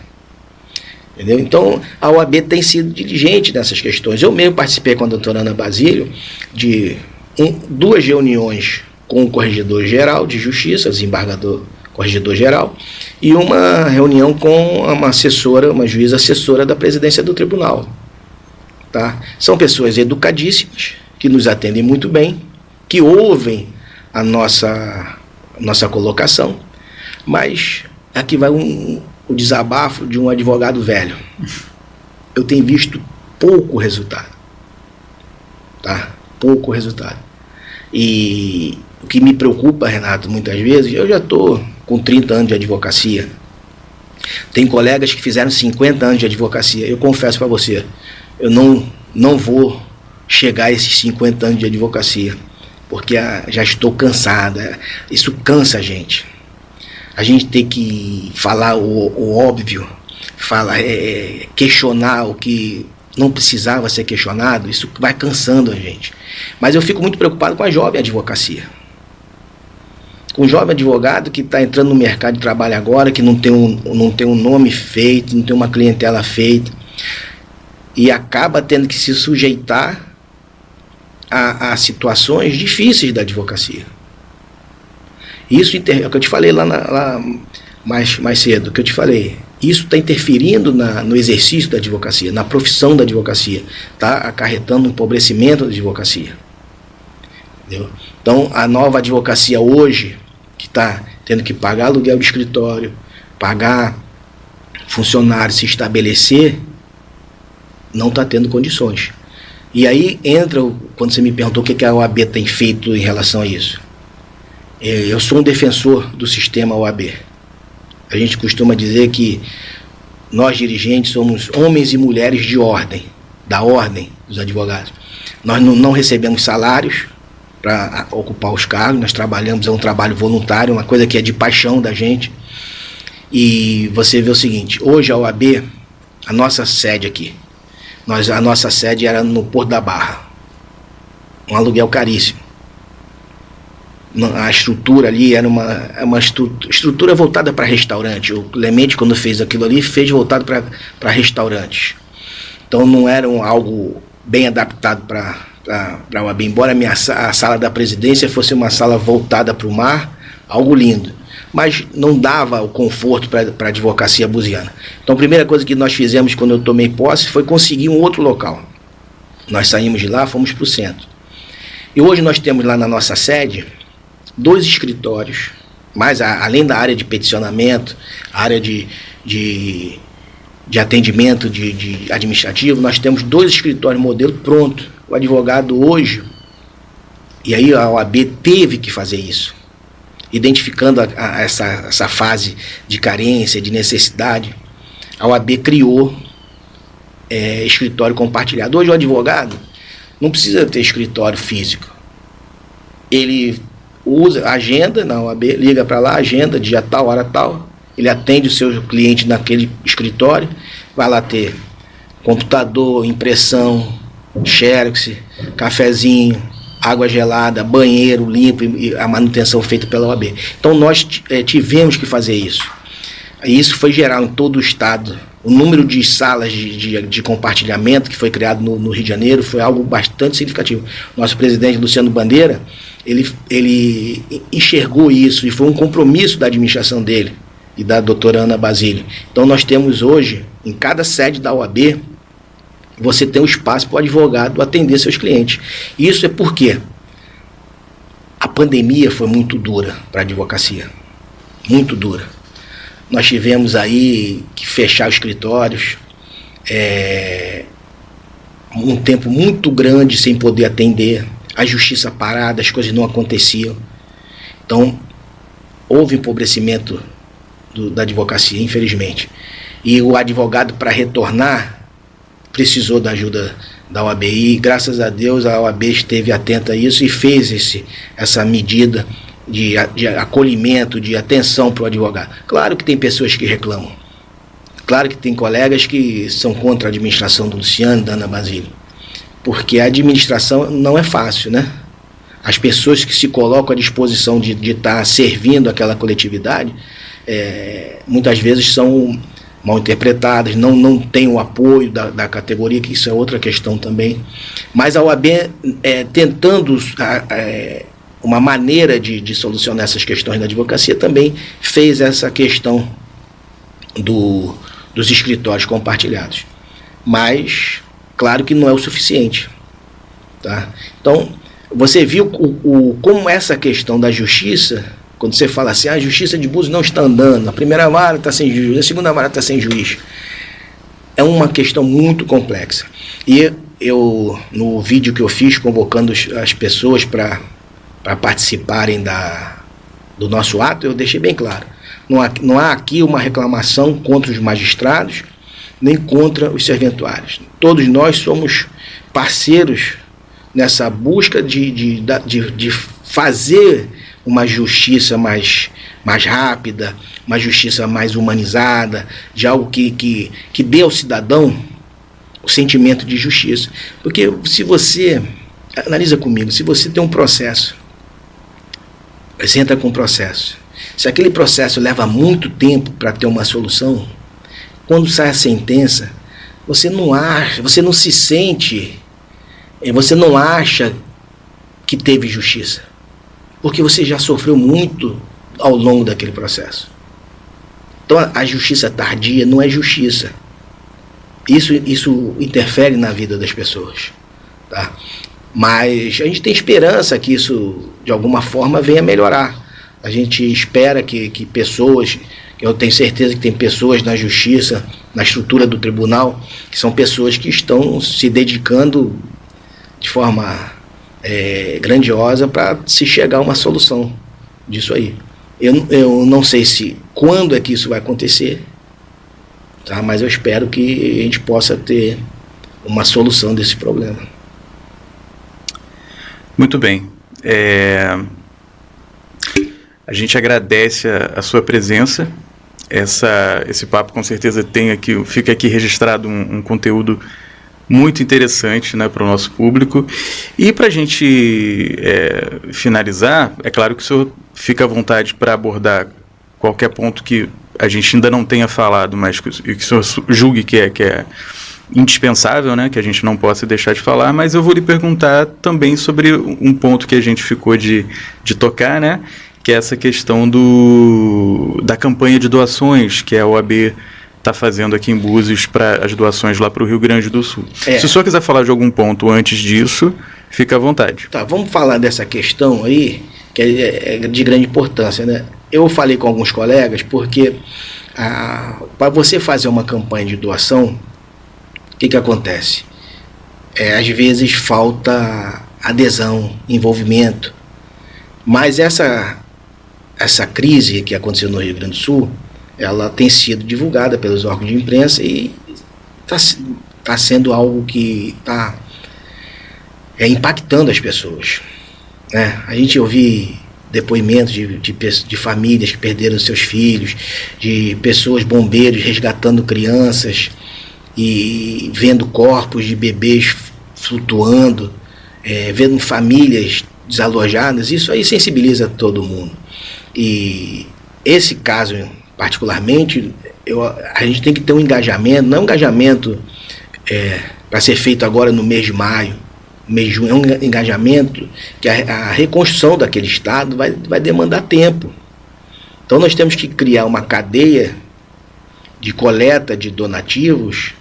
Entendeu? Então, a OAB tem sido diligente nessas questões. Eu mesmo participei com a doutora Ana Basílio de 2 reuniões com o Corregedor-Geral de Justiça, desembargador Corregedor-Geral, e uma reunião com uma assessora, uma juíza assessora da presidência do tribunal. Tá? São pessoas educadíssimas, que nos atendem muito bem, que ouvem a nossa colocação, mas aqui vai o desabafo de um advogado velho. Eu tenho visto pouco resultado. Tá? Pouco resultado. E o que me preocupa, Renato, muitas vezes, eu já estou com 30 anos de advocacia. Tem colegas que fizeram 50 anos de advocacia. Eu confesso para você, eu não vou chegar a esses 50 anos de advocacia, porque já estou cansada. Isso cansa a gente. A gente tem que falar o óbvio, questionar o que não precisava ser questionado. Isso vai cansando a gente. Mas eu fico muito preocupado com a jovem advocacia. Com o jovem advogado que está entrando no mercado de trabalho agora, que não tem um nome feito, não tem uma clientela feita, e acaba tendo que se sujeitar a situações difíceis da advocacia. Isso é o que eu te falei lá mais cedo, que eu te falei. Isso está interferindo no exercício da advocacia, na profissão da advocacia, está acarretando um empobrecimento da advocacia. Entendeu? Então, a nova advocacia hoje, que está tendo que pagar aluguel de escritório, pagar funcionário, se estabelecer, não está tendo condições. E aí entra, quando você me perguntou o que a OAB tem feito em relação a isso. Eu sou um defensor do sistema OAB. A gente costuma dizer que nós dirigentes somos homens e mulheres de ordem, da ordem dos advogados. Nós não recebemos salários para ocupar os cargos, nós trabalhamos, é um trabalho voluntário, uma coisa que é de paixão da gente. E você vê o seguinte, hoje a OAB, a nossa sede aqui, a nossa sede era no Porto da Barra, um aluguel caríssimo. A estrutura ali era uma estrutura voltada para restaurante. O Clemente, quando fez aquilo ali, fez voltado para restaurantes. Então não era algo bem adaptado para a OAB, embora a sala da presidência fosse uma sala voltada para o mar, algo lindo, mas não dava o conforto para a advocacia buziana. Então a primeira coisa que nós fizemos quando eu tomei posse foi conseguir um outro local. Nós saímos de lá, fomos para o centro. E hoje nós temos lá na nossa sede 2 escritórios, mas além da área de peticionamento, a área de atendimento de administrativo, nós temos 2 escritórios modelo pronto. O advogado hoje, e aí a OAB teve que fazer isso, identificando essa fase de carência, de necessidade, a OAB criou escritório compartilhado. Hoje o advogado não precisa ter escritório físico. Ele usa a agenda na OAB, liga para lá, agenda, dia tal, hora tal, ele atende o seu cliente naquele escritório, vai lá ter computador, impressão, xerox, cafezinho, água gelada, banheiro limpo e a manutenção feita pela OAB. Então nós tivemos que fazer isso. E isso foi geral em todo o estado. O número de salas de compartilhamento que foi criado no Rio de Janeiro foi algo bastante significativo. Nosso presidente Luciano Bandeira, ele enxergou isso e foi um compromisso da administração dele e da doutora Ana Basílio. Então nós temos hoje, em cada sede da OAB, você tem um espaço para o advogado atender seus clientes. Isso é porque a pandemia foi muito dura para a advocacia. Muito dura. Nós tivemos aí que fechar os escritórios, um tempo muito grande sem poder atender, a justiça parada, as coisas não aconteciam. Então, houve empobrecimento da advocacia, infelizmente. E o advogado, para retornar, precisou da ajuda da OAB. E, graças a Deus, a OAB esteve atenta a isso e fez essa medida de acolhimento, de atenção para o advogado. Claro que tem pessoas que reclamam. claro que tem colegas que são contra a administração do Luciano e da Ana Basílio, porque a administração não é fácil, né? As pessoas que se colocam à disposição de estar servindo aquela coletividade, muitas vezes são mal interpretadas, não tem o apoio da categoria, que isso é outra questão também. Mas a OAB, tentando uma maneira de solucionar essas questões da advocacia, também fez essa questão dos escritórios compartilhados. Mas, claro que não é o suficiente. Tá? Então, você viu como essa questão da justiça, quando você fala assim, a justiça de Búzios não está andando, a primeira vara está sem juiz, a segunda vara está sem juiz. É uma questão muito complexa. E eu, no vídeo que eu fiz, convocando as pessoas para participarem do nosso ato, eu deixei bem claro. Não há aqui uma reclamação contra os magistrados, nem contra os serventuários. Todos nós somos parceiros nessa busca de fazer uma justiça mais rápida, uma justiça mais humanizada, de algo que dê ao cidadão o sentimento de justiça. Porque se você, analisa comigo, se você tem um processo, você entra com um processo, se aquele processo leva muito tempo para ter uma solução, quando sai a sentença, você não se sente, você não acha que teve justiça, porque você já sofreu muito ao longo daquele processo. Então a justiça tardia não é justiça. Isso interfere na vida das pessoas, tá? Mas a gente tem esperança que isso de alguma forma venha melhorar. A gente espera que pessoas, eu tenho certeza que tem pessoas na justiça, na estrutura do tribunal, que são pessoas que estão se dedicando de forma grandiosa para se chegar a uma solução disso aí. Eu não sei quando é que isso vai acontecer, tá? Mas eu espero que a gente possa ter uma solução desse problema.
Muito bem. A gente agradece a sua presença. Esse papo com certeza fica aqui registrado um conteúdo muito interessante, né, para o nosso público. E para a gente finalizar, é claro que o senhor fica à vontade para abordar qualquer ponto que a gente ainda não tenha falado, mas que o senhor julgue que é indispensável, né, que a gente não possa deixar de falar, mas eu vou lhe perguntar também sobre um ponto que a gente ficou de tocar, né, que é essa questão da campanha de doações que a OAB está fazendo aqui em Búzios para as doações lá para o Rio Grande do Sul. Se o senhor quiser falar de algum ponto antes disso, fica à vontade.
Tá, vamos falar dessa questão aí, que é de grande importância, né? Eu falei com alguns colegas porque para você fazer uma campanha de doação, o que acontece? Às vezes falta adesão, envolvimento, mas essa crise que aconteceu no Rio Grande do Sul, ela tem sido divulgada pelos órgãos de imprensa e está sendo algo que está impactando as pessoas, né? A gente ouve depoimentos de famílias que perderam seus filhos, de pessoas, bombeiros, resgatando crianças e vendo corpos de bebês flutuando, vendo famílias desalojadas. Isso aí sensibiliza todo mundo. E esse caso particularmente, a gente tem que ter um engajamento, não é um engajamento para ser feito agora no mês de maio, mês de junho, é um engajamento que a reconstrução daquele estado vai demandar tempo. Então nós temos que criar uma cadeia de coleta de donativos,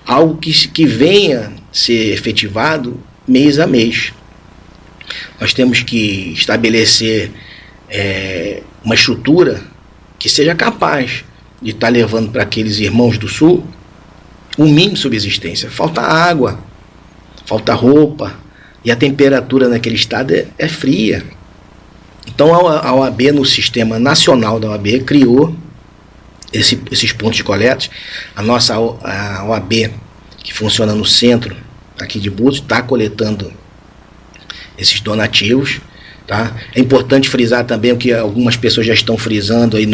algo que venha ser efetivado mês a mês. Nós temos que estabelecer uma estrutura que seja capaz de estar levando para aqueles irmãos do Sul um mínimo de subsistência. Falta água, falta roupa, e a temperatura naquele estado é fria. Então a OAB, no sistema nacional da OAB, criou esses pontos de coleta. A OAB, que funciona no centro aqui de Búzios, está coletando esses donativos, Tá? É importante frisar também o que algumas pessoas já estão frisando aí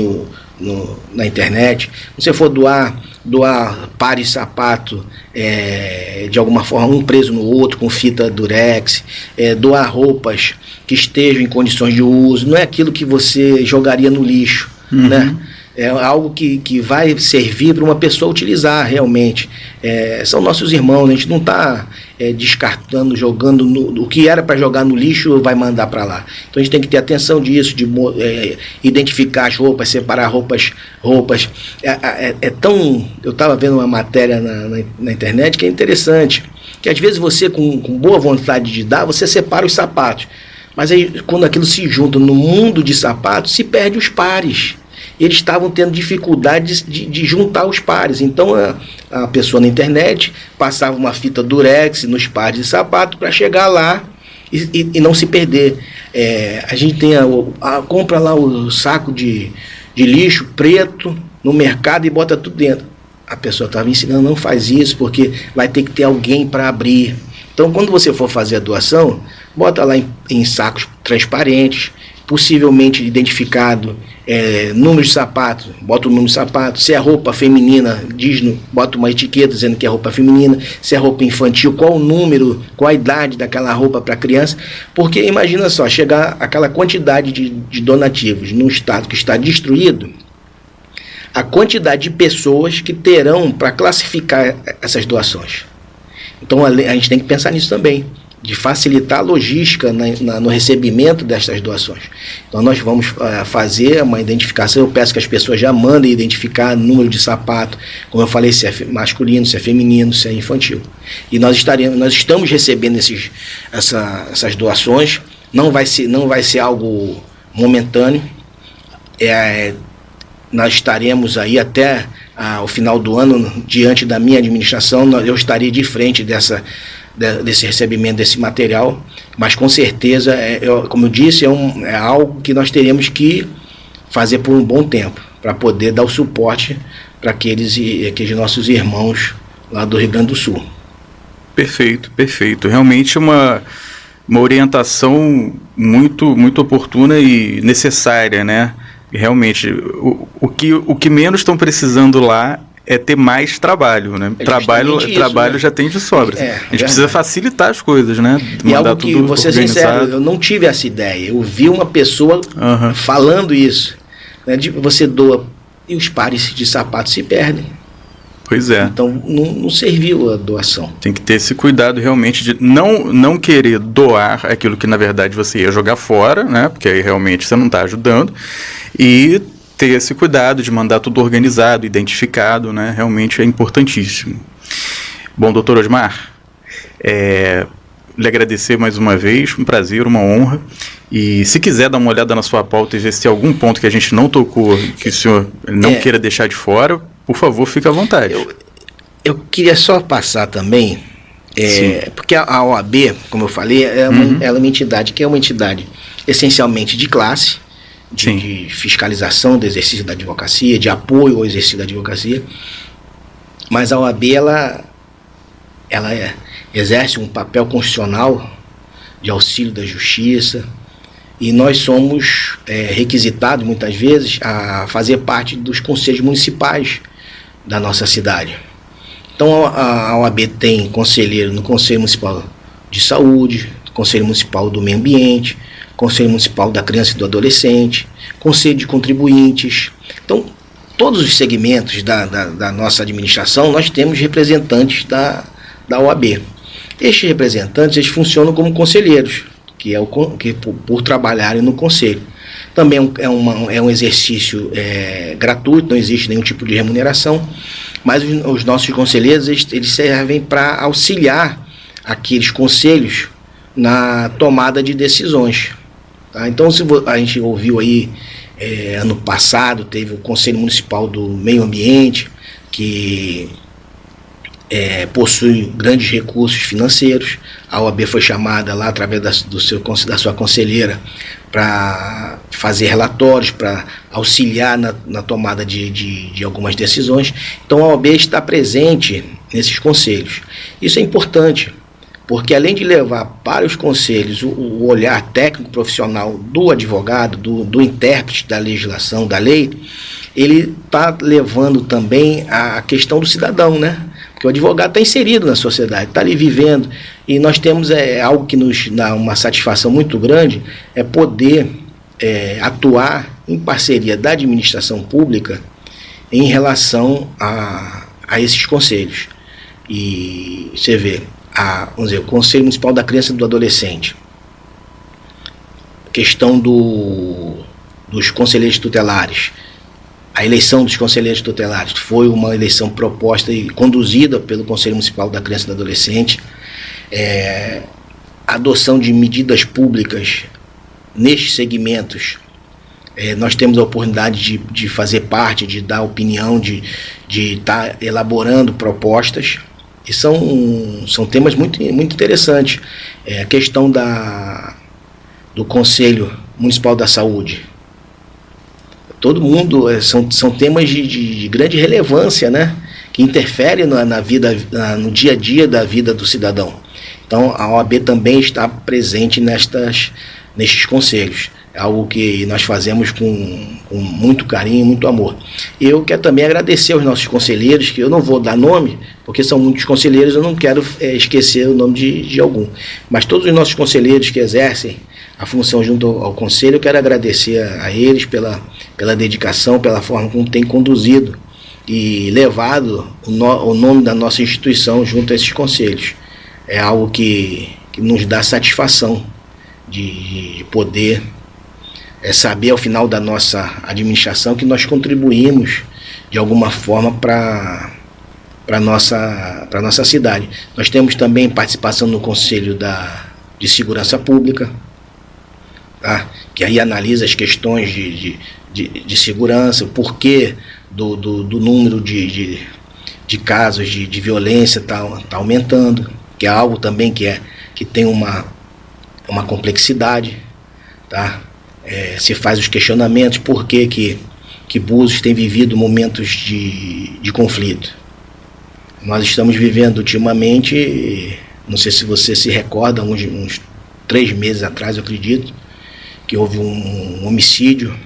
na internet. Se você for doar pares de sapato, de alguma forma, um preso no outro, com fita durex, doar roupas que estejam em condições de uso, não é aquilo que você jogaria no lixo, né? É algo que vai servir para uma pessoa utilizar realmente. São nossos irmãos, a gente não está descartando, jogando o que era para jogar no lixo, vai mandar para lá. Então a gente tem que ter atenção disso, de identificar as roupas, separar roupas. Eu estava vendo uma matéria na internet que é interessante, que às vezes você, com boa vontade de dar, você separa os sapatos. Mas aí, quando aquilo se junta no mundo de sapatos, se perde os pares. Eles estavam tendo dificuldade de juntar os pares. Então a pessoa na internet passava uma fita durex nos pares de sapato para chegar lá e não se perder. A gente tem compra lá o saco de lixo preto no mercado e bota tudo dentro. A pessoa estava ensinando, não faz isso, porque vai ter que ter alguém para abrir. Então, quando você for fazer a doação, bota lá em sacos transparentes, possivelmente identificado, número de sapato, bota o número de sapato. Se é roupa feminina, bota uma etiqueta dizendo que é roupa feminina. Se é roupa infantil, qual o número, qual a idade daquela roupa para criança. Porque imagina só, chegar aquela quantidade de donativos num estado que está destruído, a quantidade de pessoas que terão para classificar essas doações. Então a gente tem que pensar nisso também, de facilitar a logística no recebimento destas doações. Então nós vamos fazer uma identificação. Eu peço que as pessoas já mandem identificar número de sapato, como eu falei, se é masculino, se é feminino, se é infantil. E nós estamos recebendo essas doações. Não vai ser algo momentâneo. Nós estaremos aí até o final do ano, diante da minha administração, eu estarei de frente desse recebimento desse material, mas com certeza, como eu disse, é algo que nós teremos que fazer por um bom tempo, para poder dar o suporte para aqueles nossos irmãos lá do Rio Grande do Sul.
Perfeito, perfeito. Realmente uma orientação muito, muito oportuna e necessária, né? Realmente, o que menos estão precisando lá é ter mais trabalho, né? Trabalho já tem de sobra. A gente precisa facilitar as coisas, né?
E algo que, vou ser sincero, eu não tive essa ideia. Eu vi uma pessoa falando isso, né? Você doa e os pares de sapatos se perdem.
Pois é.
Então não serviu a doação.
Tem que ter esse cuidado realmente de não querer doar aquilo que na verdade você ia jogar fora, né? Porque aí realmente você não está ajudando. E ter esse cuidado de mandar tudo organizado, identificado, né? Realmente é importantíssimo. Bom, doutor Osmar, lhe agradecer mais uma vez, um prazer, uma honra. E se quiser dar uma olhada na sua pauta e ver se tem algum ponto que a gente não tocou, que o senhor não queira deixar de fora, por favor, fique à vontade.
Eu queria só passar também, porque a OAB, como eu falei, ela é uma entidade que é uma entidade essencialmente de classe, de fiscalização do exercício da advocacia, de apoio ao exercício da advocacia, mas a OAB ela exerce um papel constitucional de auxílio da justiça, e nós somos requisitados muitas vezes a fazer parte dos conselhos municipais da nossa cidade. Então a OAB tem conselheiro no Conselho Municipal de Saúde, Conselho Municipal do Meio Ambiente, Conselho Municipal da Criança e do Adolescente, Conselho de Contribuintes. Então, todos os segmentos da nossa administração, nós temos representantes da OAB. Estes representantes, eles funcionam como conselheiros, por trabalharem no conselho. Também é um exercício gratuito, não existe nenhum tipo de remuneração, mas os nossos conselheiros, eles servem para auxiliar aqueles conselhos na tomada de decisões. Tá? Então, se a gente ouviu aí, ano passado, teve o Conselho Municipal do Meio Ambiente, que possui grandes recursos financeiros. A OAB foi chamada lá, através da sua conselheira, para fazer relatórios, para auxiliar na tomada de algumas decisões. Então, a OAB está presente nesses conselhos. Isso é importante, porque além de levar para os conselhos o olhar técnico profissional do advogado, do intérprete da legislação, da lei, ele está levando também a questão do cidadão, né? Porque o advogado está inserido na sociedade, está ali vivendo, e nós temos algo que nos dá uma satisfação muito grande, é poder atuar em parceria da administração pública em relação a esses conselhos. E você vê, vamos dizer, o Conselho Municipal da Criança e do Adolescente, questão dos conselheiros tutelares, a eleição dos conselheiros tutelares foi uma eleição proposta e conduzida pelo Conselho Municipal da Criança e do Adolescente, a adoção de medidas públicas nestes segmentos. Nós temos a oportunidade de fazer parte, de dar opinião, de estar elaborando propostas, e são temas muito, muito interessantes. A questão do Conselho Municipal da Saúde. Todo mundo, são temas de grande relevância, né? Que interferem na vida, no dia a dia da vida do cidadão. Então, a OAB também está presente nestes conselhos. É algo que nós fazemos com muito carinho, muito amor. Eu quero também agradecer aos nossos conselheiros, que eu não vou dar nome, porque são muitos conselheiros, eu não quero esquecer o nome de algum. Mas todos os nossos conselheiros que exercem a função junto ao conselho, eu quero agradecer a eles pela dedicação, pela forma como tem conduzido e levado o nome da nossa instituição junto a esses conselhos. É algo que nos dá satisfação de poder saber ao final da nossa administração que nós contribuímos de alguma forma para a nossa cidade. Nós temos também participação no Conselho de Segurança Pública, tá? Que aí analisa as questões de segurança, o porquê do número de casos de violência tá aumentando, que é algo também que tem uma complexidade, tá? Se faz os questionamentos por que Búzios tem vivido momentos de conflito. Nós estamos vivendo ultimamente, não sei se você se recorda, uns 3 meses atrás, eu acredito, que houve um homicídio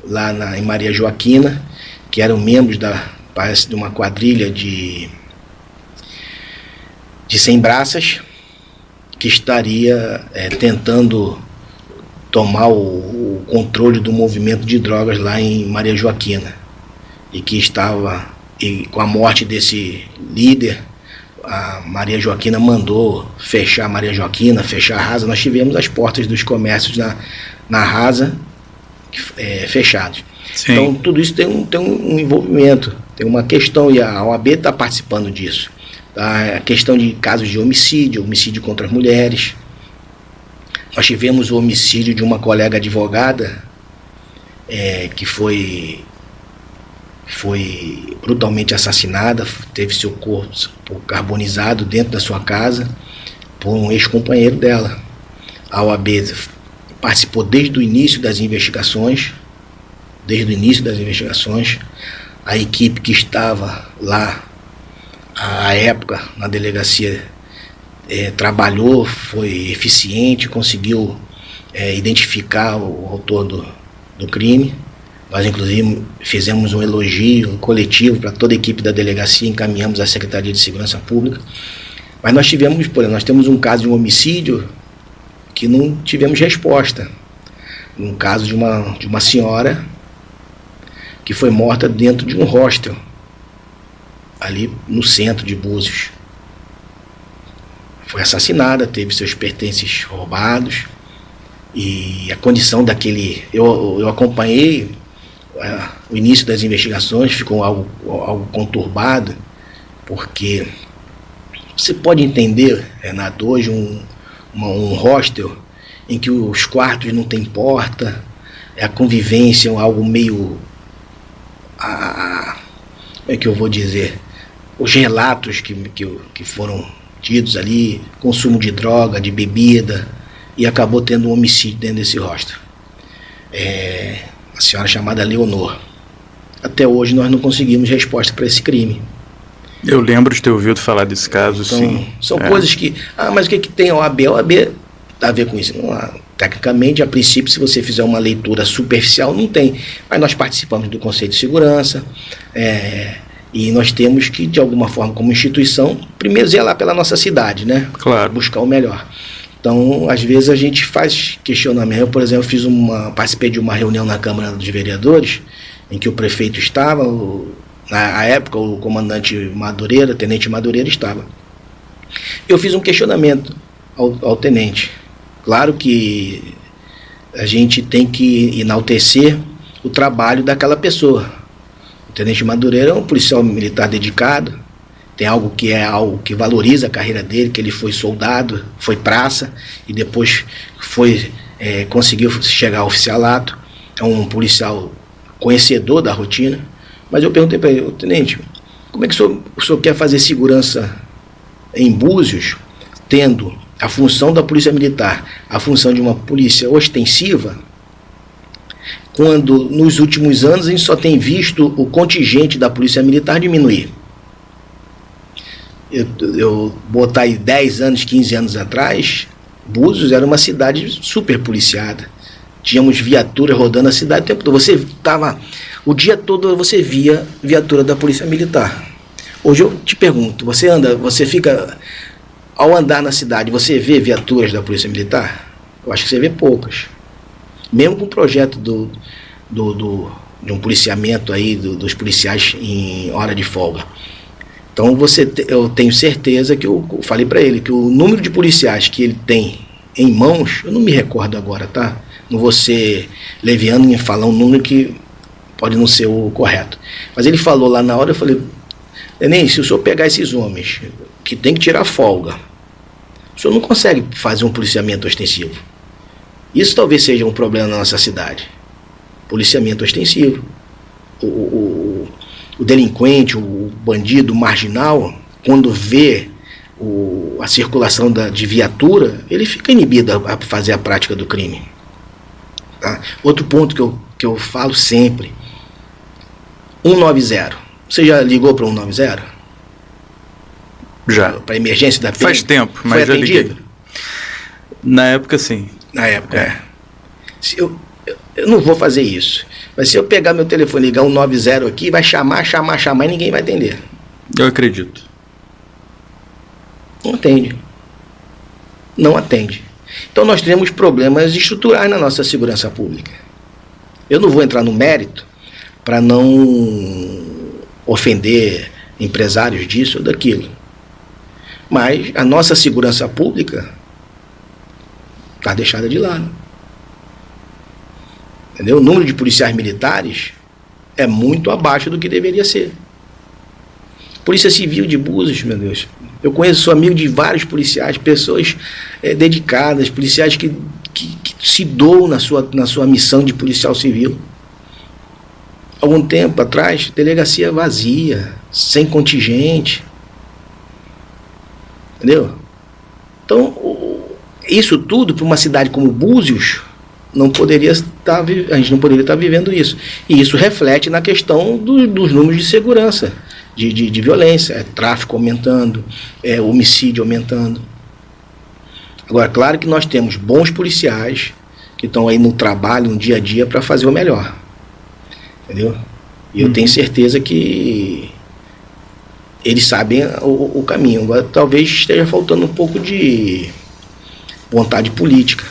lá em Maria Joaquina, que eram membros parece de uma quadrilha de sem-braças, que estaria tentando tomar o controle do movimento de drogas lá em Maria Joaquina, e que com a morte desse líder, a Maria Joaquina mandou fechar Maria Joaquina, fechar a Rasa. Nós tivemos as portas dos comércios na Rasa fechados. Sim. Então tudo isso tem um envolvimento, tem uma questão, e a OAB está participando disso. Tá? A questão de casos de homicídio contra as mulheres. Nós tivemos o homicídio de uma colega advogada que foi brutalmente assassinada, teve seu corpo carbonizado dentro da sua casa por um ex-companheiro dela. A OAB participou desde o início das investigações, a equipe que estava lá à época na delegacia trabalhou, foi eficiente, conseguiu identificar o autor do crime. Nós, inclusive, fizemos um elogio coletivo para toda a equipe da delegacia, encaminhamos à Secretaria de Segurança Pública. Mas nós temos um caso de um homicídio que não tivemos resposta. Um caso de uma senhora que foi morta dentro de um hostel, ali no centro de Búzios. Foi assassinada, teve seus pertences roubados, e a condição daquele... Eu acompanhei o início das investigações, ficou algo conturbado, porque você pode entender, Renato, hoje um hostel em que os quartos não têm porta, a convivência é algo meio... como é que eu vou dizer? Os relatos que foram tidos ali, consumo de droga, de bebida, e acabou tendo um homicídio dentro desse hostel. A senhora chamada Leonor. Até hoje nós não conseguimos resposta para esse crime.
Eu lembro de ter ouvido falar desse caso,
Então,
sim.
são coisas que... mas o que tem a OAB? A OAB tem a ver com isso. Tecnicamente, a princípio, se você fizer uma leitura superficial, não tem. Mas nós participamos do Conselho de Segurança, e nós temos que, de alguma forma, como instituição, primeiro zelar pela nossa cidade, né?
Claro.
Buscar o melhor. Então, às vezes a gente faz questionamento. Eu, por exemplo, participei de uma reunião na Câmara dos Vereadores, em que o prefeito estava, na época o comandante Madureira, tenente Madureira, estava. Eu fiz um questionamento ao tenente. Claro que a gente tem que enaltecer o trabalho daquela pessoa. O tenente Madureira é um policial militar dedicado, tem algo que valoriza a carreira dele, que ele foi soldado, foi praça e depois conseguiu chegar ao oficialato. É um policial conhecedor da rotina. Mas eu perguntei para ele: tenente, como é que o senhor quer fazer segurança em Búzios, tendo a função da polícia militar, a função de uma polícia ostensiva, quando nos últimos anos a gente só tem visto o contingente da polícia militar diminuir? Eu botar aí 10 anos, 15 anos atrás, Búzios era uma cidade super policiada. Tínhamos viaturas rodando a cidade o tempo todo. O dia todo você via viatura da polícia militar. Hoje eu te pergunto, ao andar na cidade, você vê viaturas da polícia militar? Eu acho que você vê poucas. Mesmo com o projeto de um policiamento aí, dos policiais em hora de folga. Então eu tenho certeza que eu falei para ele que o número de policiais que ele tem em mãos, eu não me recordo agora, tá? Não vou ser leviano em falar um número que pode não ser o correto. Mas ele falou lá na hora, eu falei: tenente, se o senhor pegar esses homens que tem que tirar folga, o senhor não consegue fazer um policiamento ostensivo. Isso talvez seja um problema na nossa cidade. Policiamento ostensivo. O delinquente, o bandido, o marginal, quando vê a circulação de viatura, ele fica inibido a fazer a prática do crime. Tá? Outro ponto que eu falo sempre: 190. Você já ligou para 190?
Já.
Para emergência da PM?
Faz tempo, mas já liguei. Na época, sim.
Na época, Eu não vou fazer isso. Mas se eu pegar meu telefone e ligar 190 aqui, vai chamar e ninguém vai atender.
Eu acredito.
Não atende. Não atende. Então nós temos problemas estruturais na nossa segurança pública. Eu não vou entrar no mérito para não ofender empresários disso ou daquilo. Mas a nossa segurança pública está deixada de lado. Entendeu? O número de policiais militares é muito abaixo do que deveria ser. Polícia Civil de Búzios, meu Deus. Eu sou amigo de vários policiais, pessoas dedicadas, policiais que se doam na sua missão de policial civil. Algum tempo atrás, delegacia vazia, sem contingente. Entendeu? Então, isso tudo para uma cidade como Búzios, a gente não poderia estar vivendo isso. E isso reflete na questão dos números de segurança, de violência, tráfico aumentando, homicídio aumentando. Agora, claro que nós temos bons policiais que estão aí no trabalho, no dia a dia, para fazer o melhor. Entendeu? E eu tenho certeza que eles sabem o caminho. Agora, talvez esteja faltando um pouco de vontade política.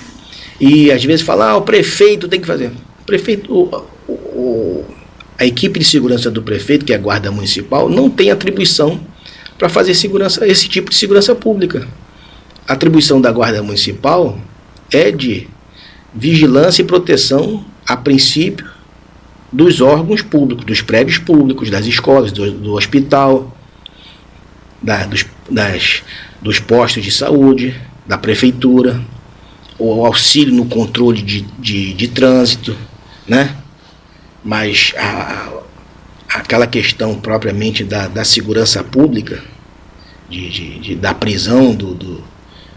E às vezes fala: o prefeito tem que fazer. O prefeito, a equipe de segurança do prefeito, que é a guarda municipal, não tem atribuição para fazer esse tipo de segurança pública. A atribuição da guarda municipal é de vigilância e proteção, a princípio, dos órgãos públicos, dos prédios públicos, das escolas, do hospital, dos postos de saúde, da prefeitura, o auxílio no controle de trânsito, né? Mas aquela questão propriamente da segurança pública, da prisão,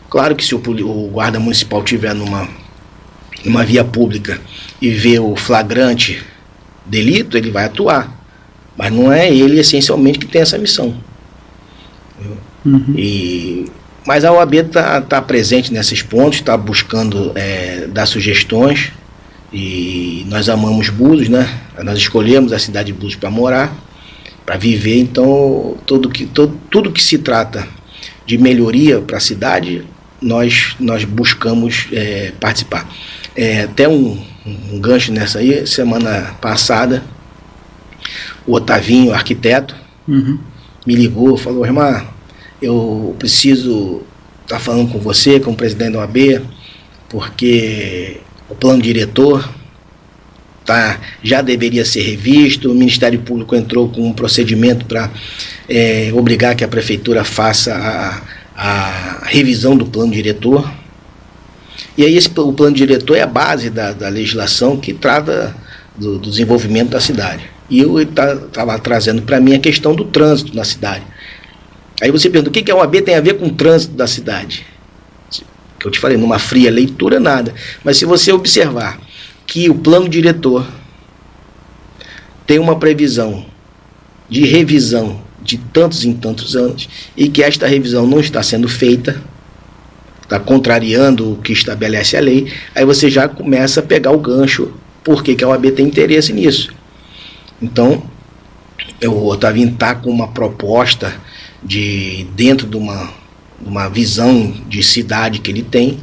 claro que se o guarda municipal estiver numa via pública e vê o flagrante delito, ele vai atuar. Mas não é ele essencialmente que tem essa missão. Mas a OAB está presente nesses pontos, está buscando dar sugestões, e nós amamos Búzios, né? Nós escolhemos a cidade de Búzios para morar, para viver. Então tudo que se trata de melhoria para a cidade, nós buscamos participar. Até um gancho nessa aí, semana passada, o Otavinho, arquiteto, me ligou, falou: irmã, eu preciso estar falando com você, com o presidente da OAB, porque o plano diretor já deveria ser revisto. O Ministério Público entrou com um procedimento para obrigar que a prefeitura faça a revisão do plano diretor. E aí o plano diretor é a base da legislação que trata do desenvolvimento da cidade. E eu estava trazendo para mim a questão do trânsito na cidade. Aí você pergunta, o que a OAB tem a ver com o trânsito da cidade? Que eu te falei, numa fria leitura, nada. Mas se você observar que o plano diretor tem uma previsão de revisão de tantos em tantos anos, e que esta revisão não está sendo feita, está contrariando o que estabelece a lei, aí você já começa a pegar o gancho, porque que a OAB tem interesse nisso. Então, o Otavinho está com uma proposta dentro de uma visão de cidade que ele tem,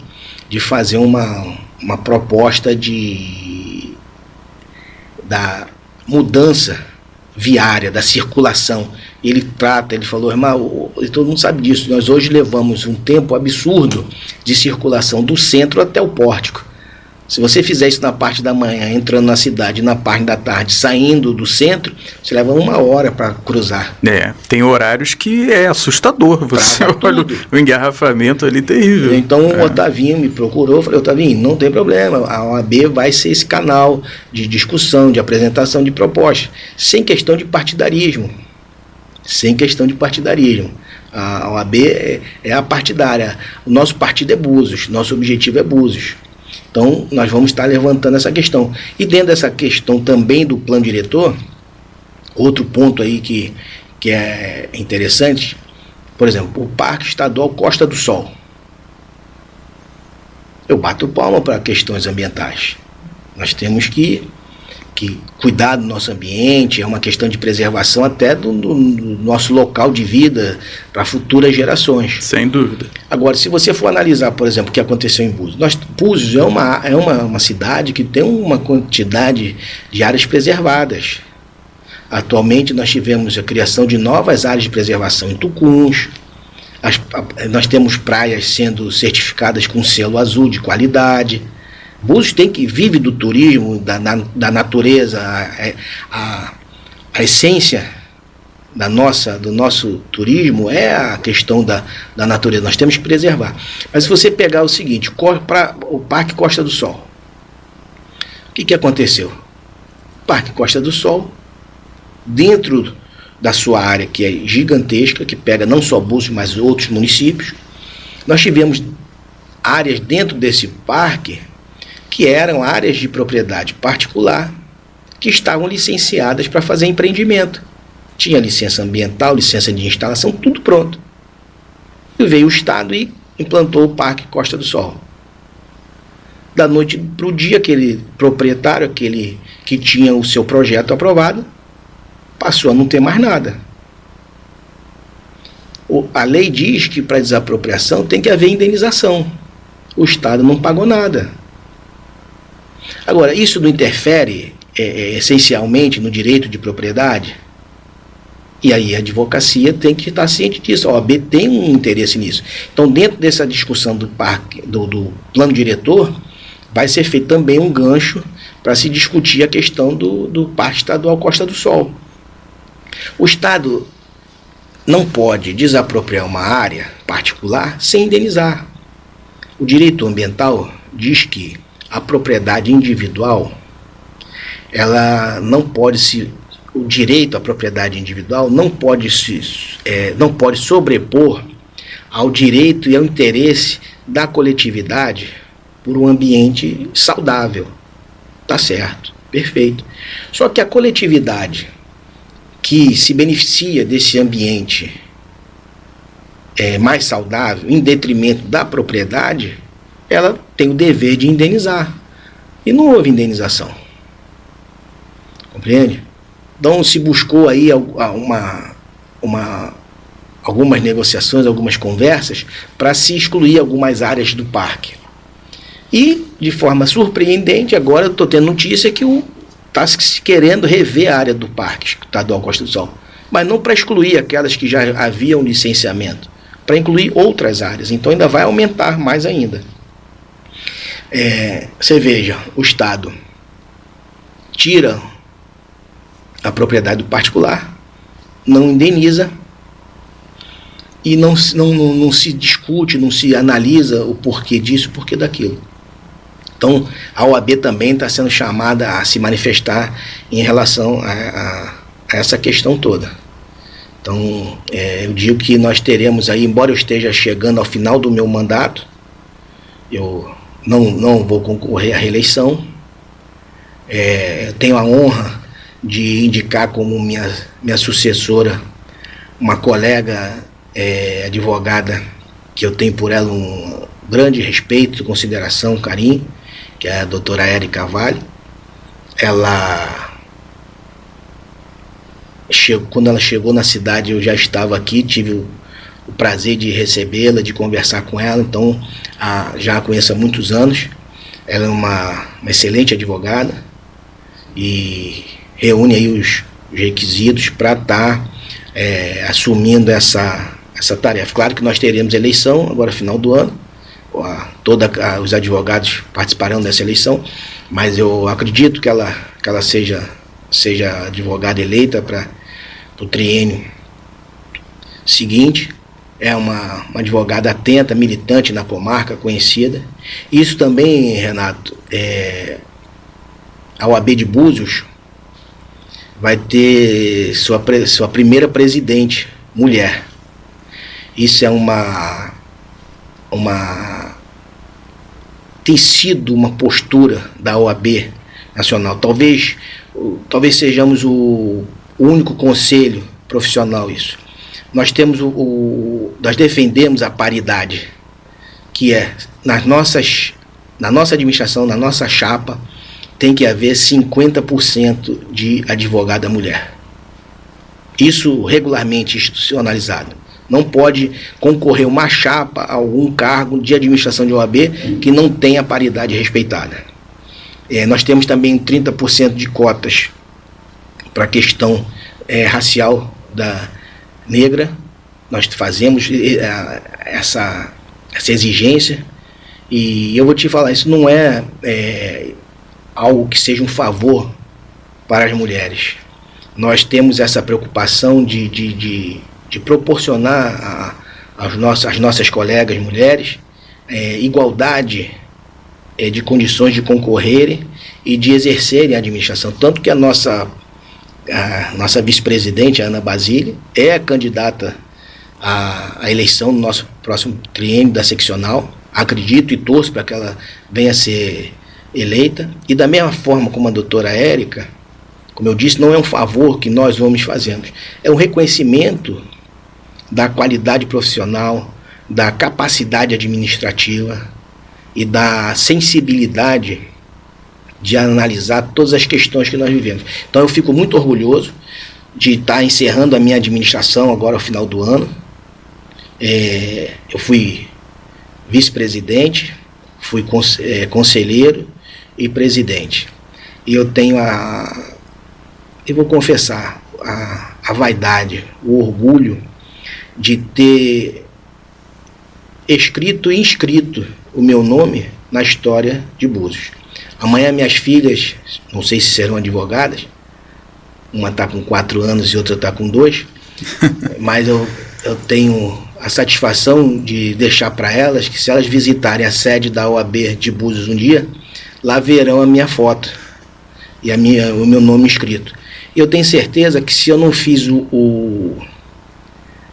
de fazer uma proposta da mudança viária, da circulação. Ele falou: irmão, todo mundo sabe disso, nós hoje levamos um tempo absurdo de circulação do centro até o pórtico. Se você fizer isso na parte da manhã, entrando na cidade, na parte da tarde, saindo do centro, você leva 1 hora para cruzar.
Tem horários que é assustador. Você olha o engarrafamento ali terrível.
Então o Otavinho me procurou, eu falei: Otavinho, não tem problema, a OAB vai ser esse canal de discussão, de apresentação de propostas, sem questão de partidarismo. A OAB é a partidária. O nosso partido é Búzios, nosso objetivo é Búzios. Então, nós vamos estar levantando essa questão. E dentro dessa questão também do plano diretor, outro ponto aí que é interessante, por exemplo, o Parque Estadual Costa do Sol. Eu bato palma para questões ambientais. Nós temos que cuidar do nosso ambiente, é uma questão de preservação até do nosso local de vida para futuras gerações.
Sem dúvida.
Agora, se você for analisar, por exemplo, o que aconteceu em Búzios, Búzios é uma cidade que tem uma quantidade de áreas preservadas. Atualmente nós tivemos a criação de novas áreas de preservação em Tucuns, nós temos praias sendo certificadas com selo azul de qualidade. Búzios vive do turismo, da natureza, a essência do nosso turismo é a questão da natureza. Nós temos que preservar. Mas se você pegar o seguinte, o Parque Costa do Sol, o que aconteceu? O Parque Costa do Sol, dentro da sua área, que é gigantesca, que pega não só Búzios, mas outros municípios, nós tivemos áreas dentro desse parque que eram áreas de propriedade particular, que estavam licenciadas para fazer empreendimento. Tinha licença ambiental, licença de instalação, tudo pronto. E veio o Estado e implantou o Parque Costa do Sol. Da noite para o dia, aquele proprietário, aquele que tinha o seu projeto aprovado, passou a não ter mais nada. A lei diz que para desapropriação tem que haver indenização. O Estado não pagou nada. Agora, isso não interfere essencialmente no direito de propriedade? E aí a advocacia tem que estar ciente disso. A OAB tem um interesse nisso. Então, dentro dessa discussão do plano diretor, vai ser feito também um gancho para se discutir a questão do Parque Estadual Costa do Sol. O Estado não pode desapropriar uma área particular sem indenizar. O direito ambiental diz que a propriedade individual, ela não pode o direito à propriedade individual não pode sobrepor ao direito e ao interesse da coletividade por um ambiente saudável. Tá certo, perfeito. Só que a coletividade que se beneficia desse ambiente mais saudável, em detrimento da propriedade, ela tem o dever de indenizar. E não houve indenização. Compreende? Então se buscou aí algumas negociações, algumas conversas para se excluir algumas áreas do parque. E, de forma surpreendente, agora eu estou tendo notícia que está se querendo rever a área do Parque Estadual Costa do Sol. Mas não para excluir aquelas que já haviam licenciamento, para incluir outras áreas. Então ainda vai aumentar mais ainda. Você veja, o Estado tira a propriedade do particular, não indeniza, e não se discute, não se analisa o porquê disso, o porquê daquilo. Então, a OAB também está sendo chamada a se manifestar em relação a essa questão toda. Então, eu digo que nós teremos aí, embora eu esteja chegando ao final do meu mandato, eu não vou concorrer à reeleição, tenho a honra de indicar como minha sucessora uma colega advogada que eu tenho por ela um grande respeito, consideração, carinho, que é a doutora Érica Vale. Quando ela chegou na cidade, eu já estava aqui, tive o prazer de recebê-la, de conversar com ela, então já a conheço há muitos anos. Ela é uma excelente advogada e reúne aí os requisitos para estar assumindo essa tarefa. Claro que nós teremos eleição agora final do ano, os advogados participarão dessa eleição, mas eu acredito que ela seja advogada eleita para o triênio seguinte. É uma advogada atenta, militante na comarca, conhecida. Isso também, Renato, a OAB de Búzios vai ter sua primeira presidente, mulher. Isso tem sido uma postura da OAB nacional. Talvez sejamos o único conselho profissional isso. Nós defendemos a paridade, que na nossa administração, na nossa chapa, tem que haver 50% de advogada mulher. Isso regularmente institucionalizado. Não pode concorrer uma chapa a algum cargo de administração de OAB que não tenha paridade respeitada. Nós temos também 30% de cotas para a questão racial da negra. Nós fazemos essa exigência, e eu vou te falar, isso não é algo que seja um favor para as mulheres. Nós temos essa preocupação de proporcionar às nossas colegas mulheres igualdade de condições de concorrerem e de exercerem a administração. Tanto que a nossa vice-presidente, Ana Basile, é a candidata à eleição no nosso próximo triênio da seccional. Acredito e torço para que ela venha a ser eleita. E da mesma forma como a doutora Érica, como eu disse, não é um favor que nós vamos fazendo, é um reconhecimento da qualidade profissional, da capacidade administrativa e da sensibilidade de analisar todas as questões que nós vivemos. Então eu fico muito orgulhoso de estar encerrando a minha administração agora ao final do ano. Eu fui vice-presidente, fui conselheiro e presidente. E eu tenho eu vou confessar, a vaidade, o orgulho de ter escrito e inscrito o meu nome na história de Búzios. Amanhã minhas filhas, não sei se serão advogadas, uma está com 4 anos e outra está com 2, mas eu tenho a satisfação de deixar para elas que, se elas visitarem a sede da OAB de Búzios um dia, lá verão a minha foto e o meu nome escrito. Eu tenho certeza que, se eu não fiz o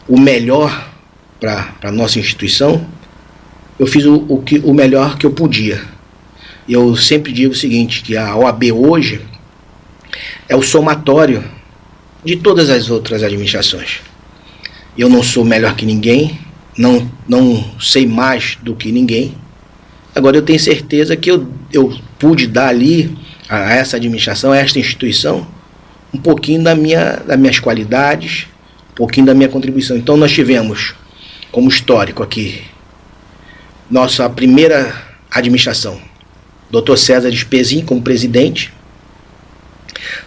melhor para a nossa instituição, eu fiz o melhor que eu podia. Eu sempre digo o seguinte, que a OAB hoje é o somatório de todas as outras administrações. Eu não sou melhor que ninguém, não sei mais do que ninguém. Agora eu tenho certeza que eu pude dar ali a essa administração, a esta instituição, um pouquinho das minhas qualidades, um pouquinho da minha contribuição. Então nós tivemos, como histórico aqui, nossa primeira administração, Dr. César Spezin como presidente,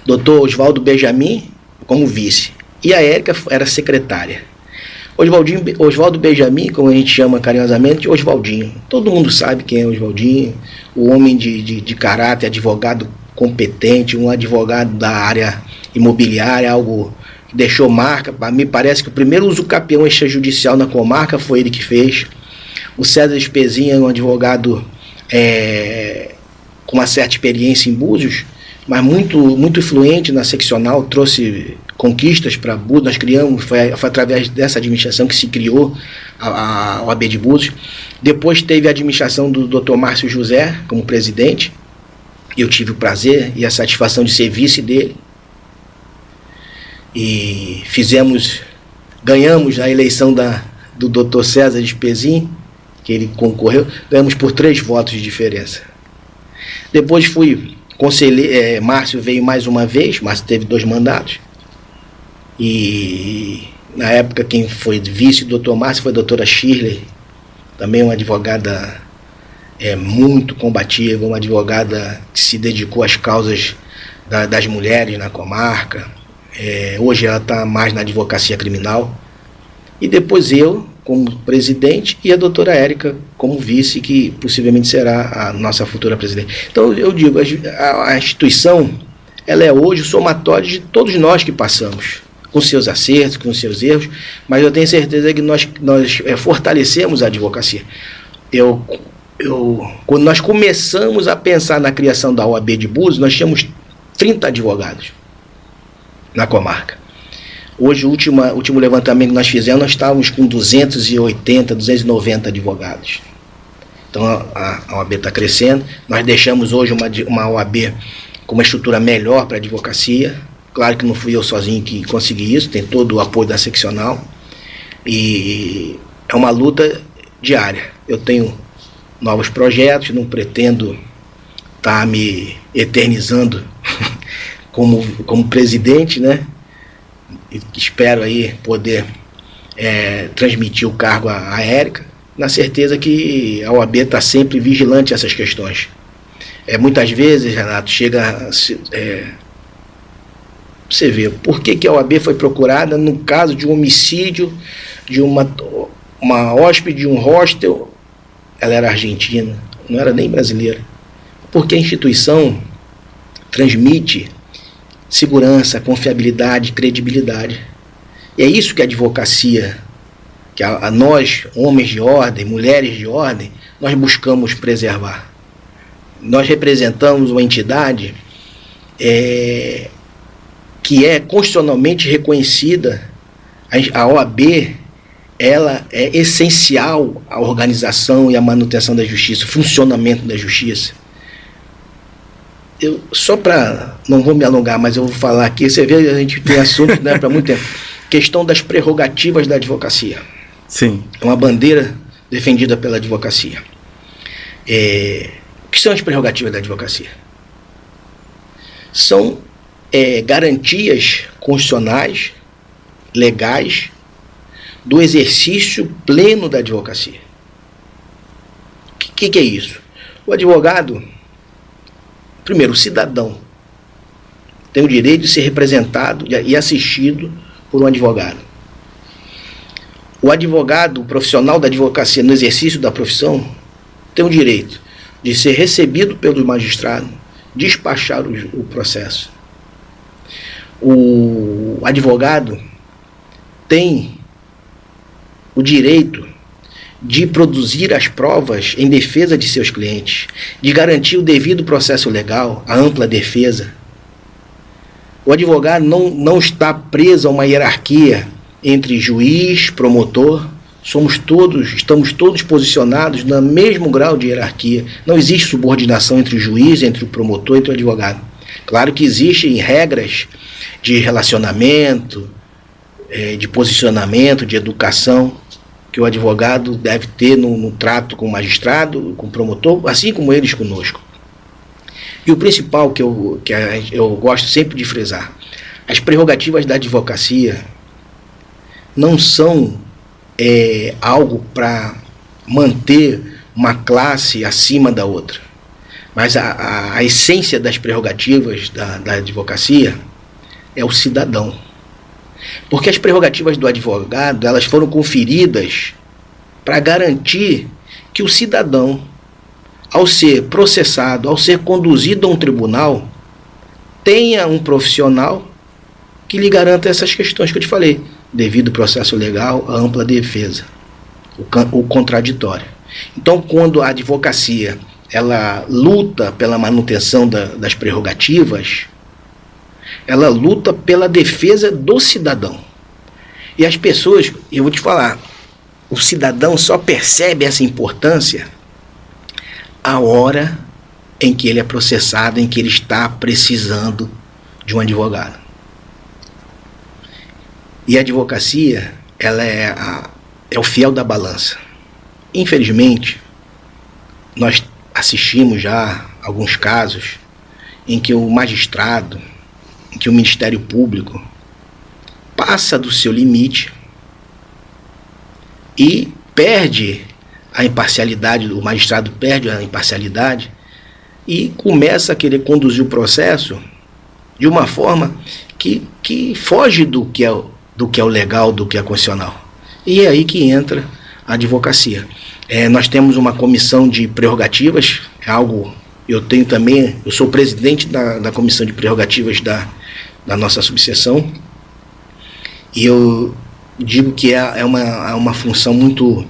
Dr. Oswaldo Benjamin como vice, e a Érica era secretária. Oswaldo Benjamin, como a gente chama carinhosamente, Oswaldinho. Todo mundo sabe quem é Oswaldinho, o homem de caráter, advogado competente, um advogado da área imobiliária, algo que deixou marca. Me parece que o primeiro usucapião extrajudicial na comarca foi ele que fez. O César Spezin é um advogado com uma certa experiência em Búzios, mas muito influente na seccional, trouxe conquistas para Búzios. Nós criamos, foi através dessa administração que se criou a OAB de Búzios. Depois teve a administração do Dr. Márcio José como presidente. Eu tive o prazer e a satisfação de ser vice dele. E ganhamos a eleição do Dr. César Spezin, que ele concorreu, ganhamos por 3 votos de diferença. Depois fui conselheiro, Márcio veio mais uma vez, Márcio teve 2 mandatos. E na época quem foi vice do Dr. Márcio foi a doutora Shirley, também uma advogada muito combativa, uma advogada que se dedicou às causas das mulheres na comarca. Hoje ela está mais na advocacia criminal. E depois eu, como presidente, e a doutora Érica como vice, que possivelmente será a nossa futura presidente. Então eu digo, a instituição, ela é hoje o somatório de todos nós que passamos, com seus acertos, com seus erros, mas eu tenho certeza que nós fortalecemos a advocacia. Quando nós começamos a pensar na criação da OAB de Búzios, nós tínhamos 30 advogados na comarca. Hoje, o último levantamento que nós fizemos, nós estávamos com 280, 290 advogados. Então a OAB está crescendo. Nós deixamos hoje uma OAB com uma estrutura melhor para a advocacia. Claro que não fui eu sozinho que consegui isso, tem todo o apoio da seccional. E é uma luta diária. Eu tenho novos projetos, não pretendo estar me eternizando como presidente, né? Espero aí poder transmitir o cargo à Érica, na certeza que a OAB está sempre vigilante a essas questões. Muitas vezes, Renato, você vê, por que a OAB foi procurada no caso de um homicídio de uma hóspede de um hostel, ela era argentina, não era nem brasileira. Porque a instituição transmite segurança, confiabilidade, credibilidade. E é isso que a advocacia, que nós, homens de ordem, mulheres de ordem, nós buscamos preservar. Nós representamos uma entidade que é constitucionalmente reconhecida. A OAB, ela é essencial à organização e à manutenção da justiça, o funcionamento da justiça. Só para, não vou me alongar, mas eu vou falar aqui, você vê, a gente tem assunto, né, para muito tempo. Questão das prerrogativas da advocacia.
Sim.
É uma bandeira defendida pela advocacia. O que são as prerrogativas da advocacia? São garantias constitucionais, legais, do exercício pleno da advocacia. O que é isso? O advogado, primeiro, o cidadão tem o direito de ser representado e assistido por um advogado. O advogado, o profissional da advocacia no exercício da profissão, tem o direito de ser recebido pelo magistrado, despachar o processo. O advogado tem o direito de produzir as provas em defesa de seus clientes, de garantir o devido processo legal, a ampla defesa. O advogado não está preso a uma hierarquia entre juiz, promotor. Estamos todos posicionados no mesmo grau de hierarquia. Não existe subordinação entre o juiz, entre o promotor e entre o advogado. Claro que existem regras de relacionamento, de posicionamento, de educação, que o advogado deve ter no trato com o magistrado, com o promotor, assim como eles conosco. E o principal que eu gosto sempre de frisar, as prerrogativas da advocacia não são algo para manter uma classe acima da outra, mas a essência das prerrogativas da advocacia é o cidadão. Porque as prerrogativas do advogado, elas foram conferidas para garantir que o cidadão, ao ser processado, ao ser conduzido a um tribunal, tenha um profissional que lhe garanta essas questões que eu te falei, devido processo legal, a ampla defesa, o contraditório. Então, quando a advocacia ela luta pela manutenção das prerrogativas, ela luta pela defesa do cidadão. E as pessoas, eu vou te falar, o cidadão só percebe essa importância a hora em que ele é processado, em que ele está precisando de um advogado. E a advocacia, ela é o fiel da balança. Infelizmente, nós assistimos já alguns casos em que o magistrado, em que o Ministério Público passa do seu limite e perde a imparcialidade, o magistrado perde a imparcialidade e começa a querer conduzir o processo de uma forma que foge do que é o legal, do que é constitucional. E é aí que entra a advocacia. Nós temos uma comissão de prerrogativas, eu sou presidente da comissão de prerrogativas da nossa subseção, e eu digo que é uma função muito,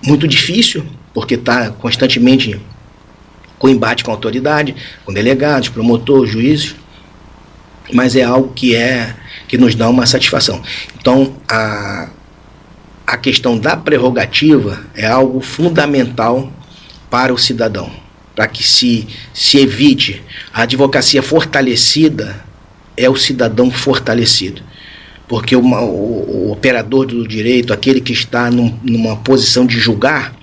muito difícil, porque está constantemente com embate com a autoridade, com delegados, promotores, juízes, mas é algo que nos dá uma satisfação. Então, a questão da prerrogativa é algo fundamental para o cidadão, para que se evite a advocacia fortalecida, é o cidadão fortalecido. Porque o operador do direito, aquele que está numa posição de julgar,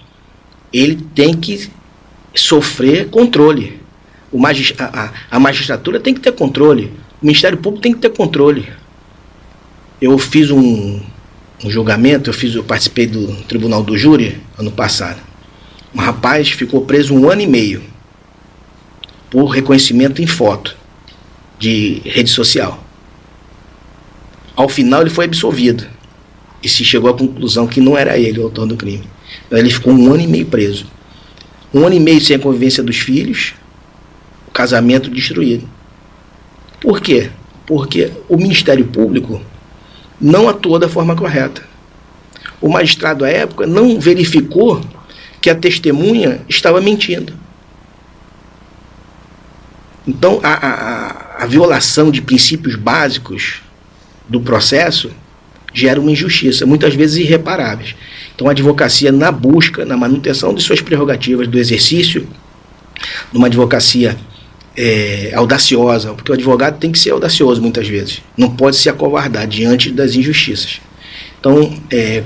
ele tem que sofrer controle. A magistratura tem que ter controle, o Ministério Público tem que ter controle. Eu fiz um julgamento, eu participei do Tribunal do Júri ano passado. Um rapaz ficou preso 1 ano e meio por reconhecimento em foto de rede social. Ao final ele foi absolvido e se chegou à conclusão que não era ele o autor do crime. Então, ele ficou 1 ano e meio preso. 1 ano e meio sem a convivência dos filhos, o casamento destruído. Por quê? Porque o Ministério Público não atuou da forma correta. O magistrado, à época, não verificou que a testemunha estava mentindo. Então, a violação de princípios básicos do processo gera uma injustiça, muitas vezes irreparáveis. Então, a advocacia, na busca, na manutenção de suas prerrogativas, do exercício de uma advocacia audaciosa, porque o advogado tem que ser audacioso muitas vezes, não pode se acovardar diante das injustiças. Então,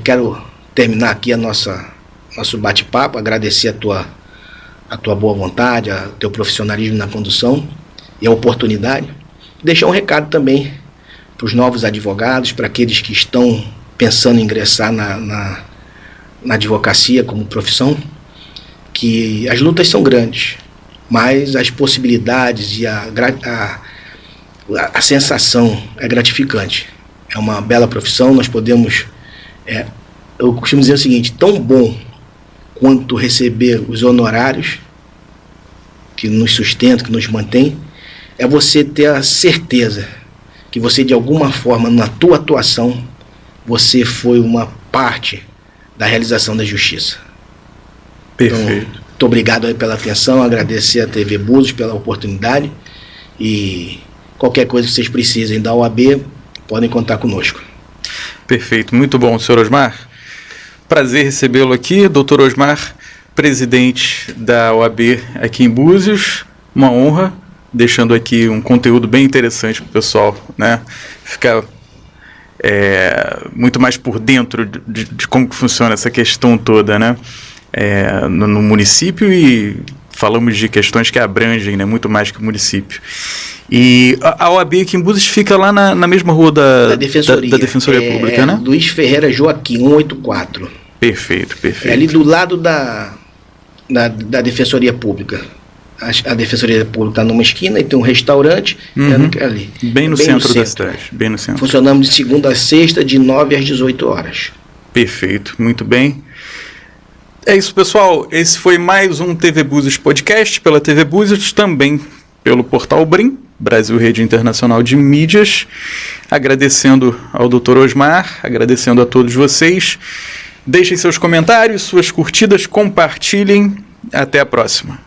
quero terminar aqui nosso bate-papo, agradecer a tua boa vontade, o teu profissionalismo na condução e a oportunidade. Deixar um recado também para os novos advogados, para aqueles que estão pensando em ingressar na advocacia como profissão, que as lutas são grandes, mas as possibilidades e a sensação é gratificante. É uma bela profissão, nós podemos... eu costumo dizer o seguinte, tão bom quanto receber os honorários que nos sustentam, que nos mantém, é você ter a certeza que você, de alguma forma, na tua atuação, você foi uma parte da realização da justiça.
Perfeito.
Então, muito obrigado aí pela atenção, agradecer a TV Búzios pela oportunidade e qualquer coisa que vocês precisem da OAB, podem contar conosco.
Perfeito, muito bom, senhor Osmar. Prazer recebê-lo aqui, doutor Osmar, presidente da OAB aqui em Búzios, uma honra, deixando aqui um conteúdo bem interessante para o pessoal, né? Ficar muito mais por dentro de como que funciona essa questão toda, né? No município, e falamos de questões que abrangem, né, muito mais que o município. E a OAB aqui em Búzios fica lá na mesma rua da Defensoria Pública, né?
Luiz Ferreira Joaquim, 184.
Perfeito.
É ali do lado da Defensoria Pública. A Defensoria Pública está numa esquina e tem um restaurante ali.
Bem no centro da cidade. Bem no centro.
Funcionamos de segunda a sexta, de 9 às 18 horas.
Perfeito, muito bem. É isso, pessoal. Esse foi mais um TV Búzios Podcast, pela TV Búzios, também pelo portal BRIM, Brasil Rede Internacional de Mídias. Agradecendo ao Dr. Osmar, agradecendo a todos vocês. Deixem seus comentários, suas curtidas, compartilhem. Até a próxima.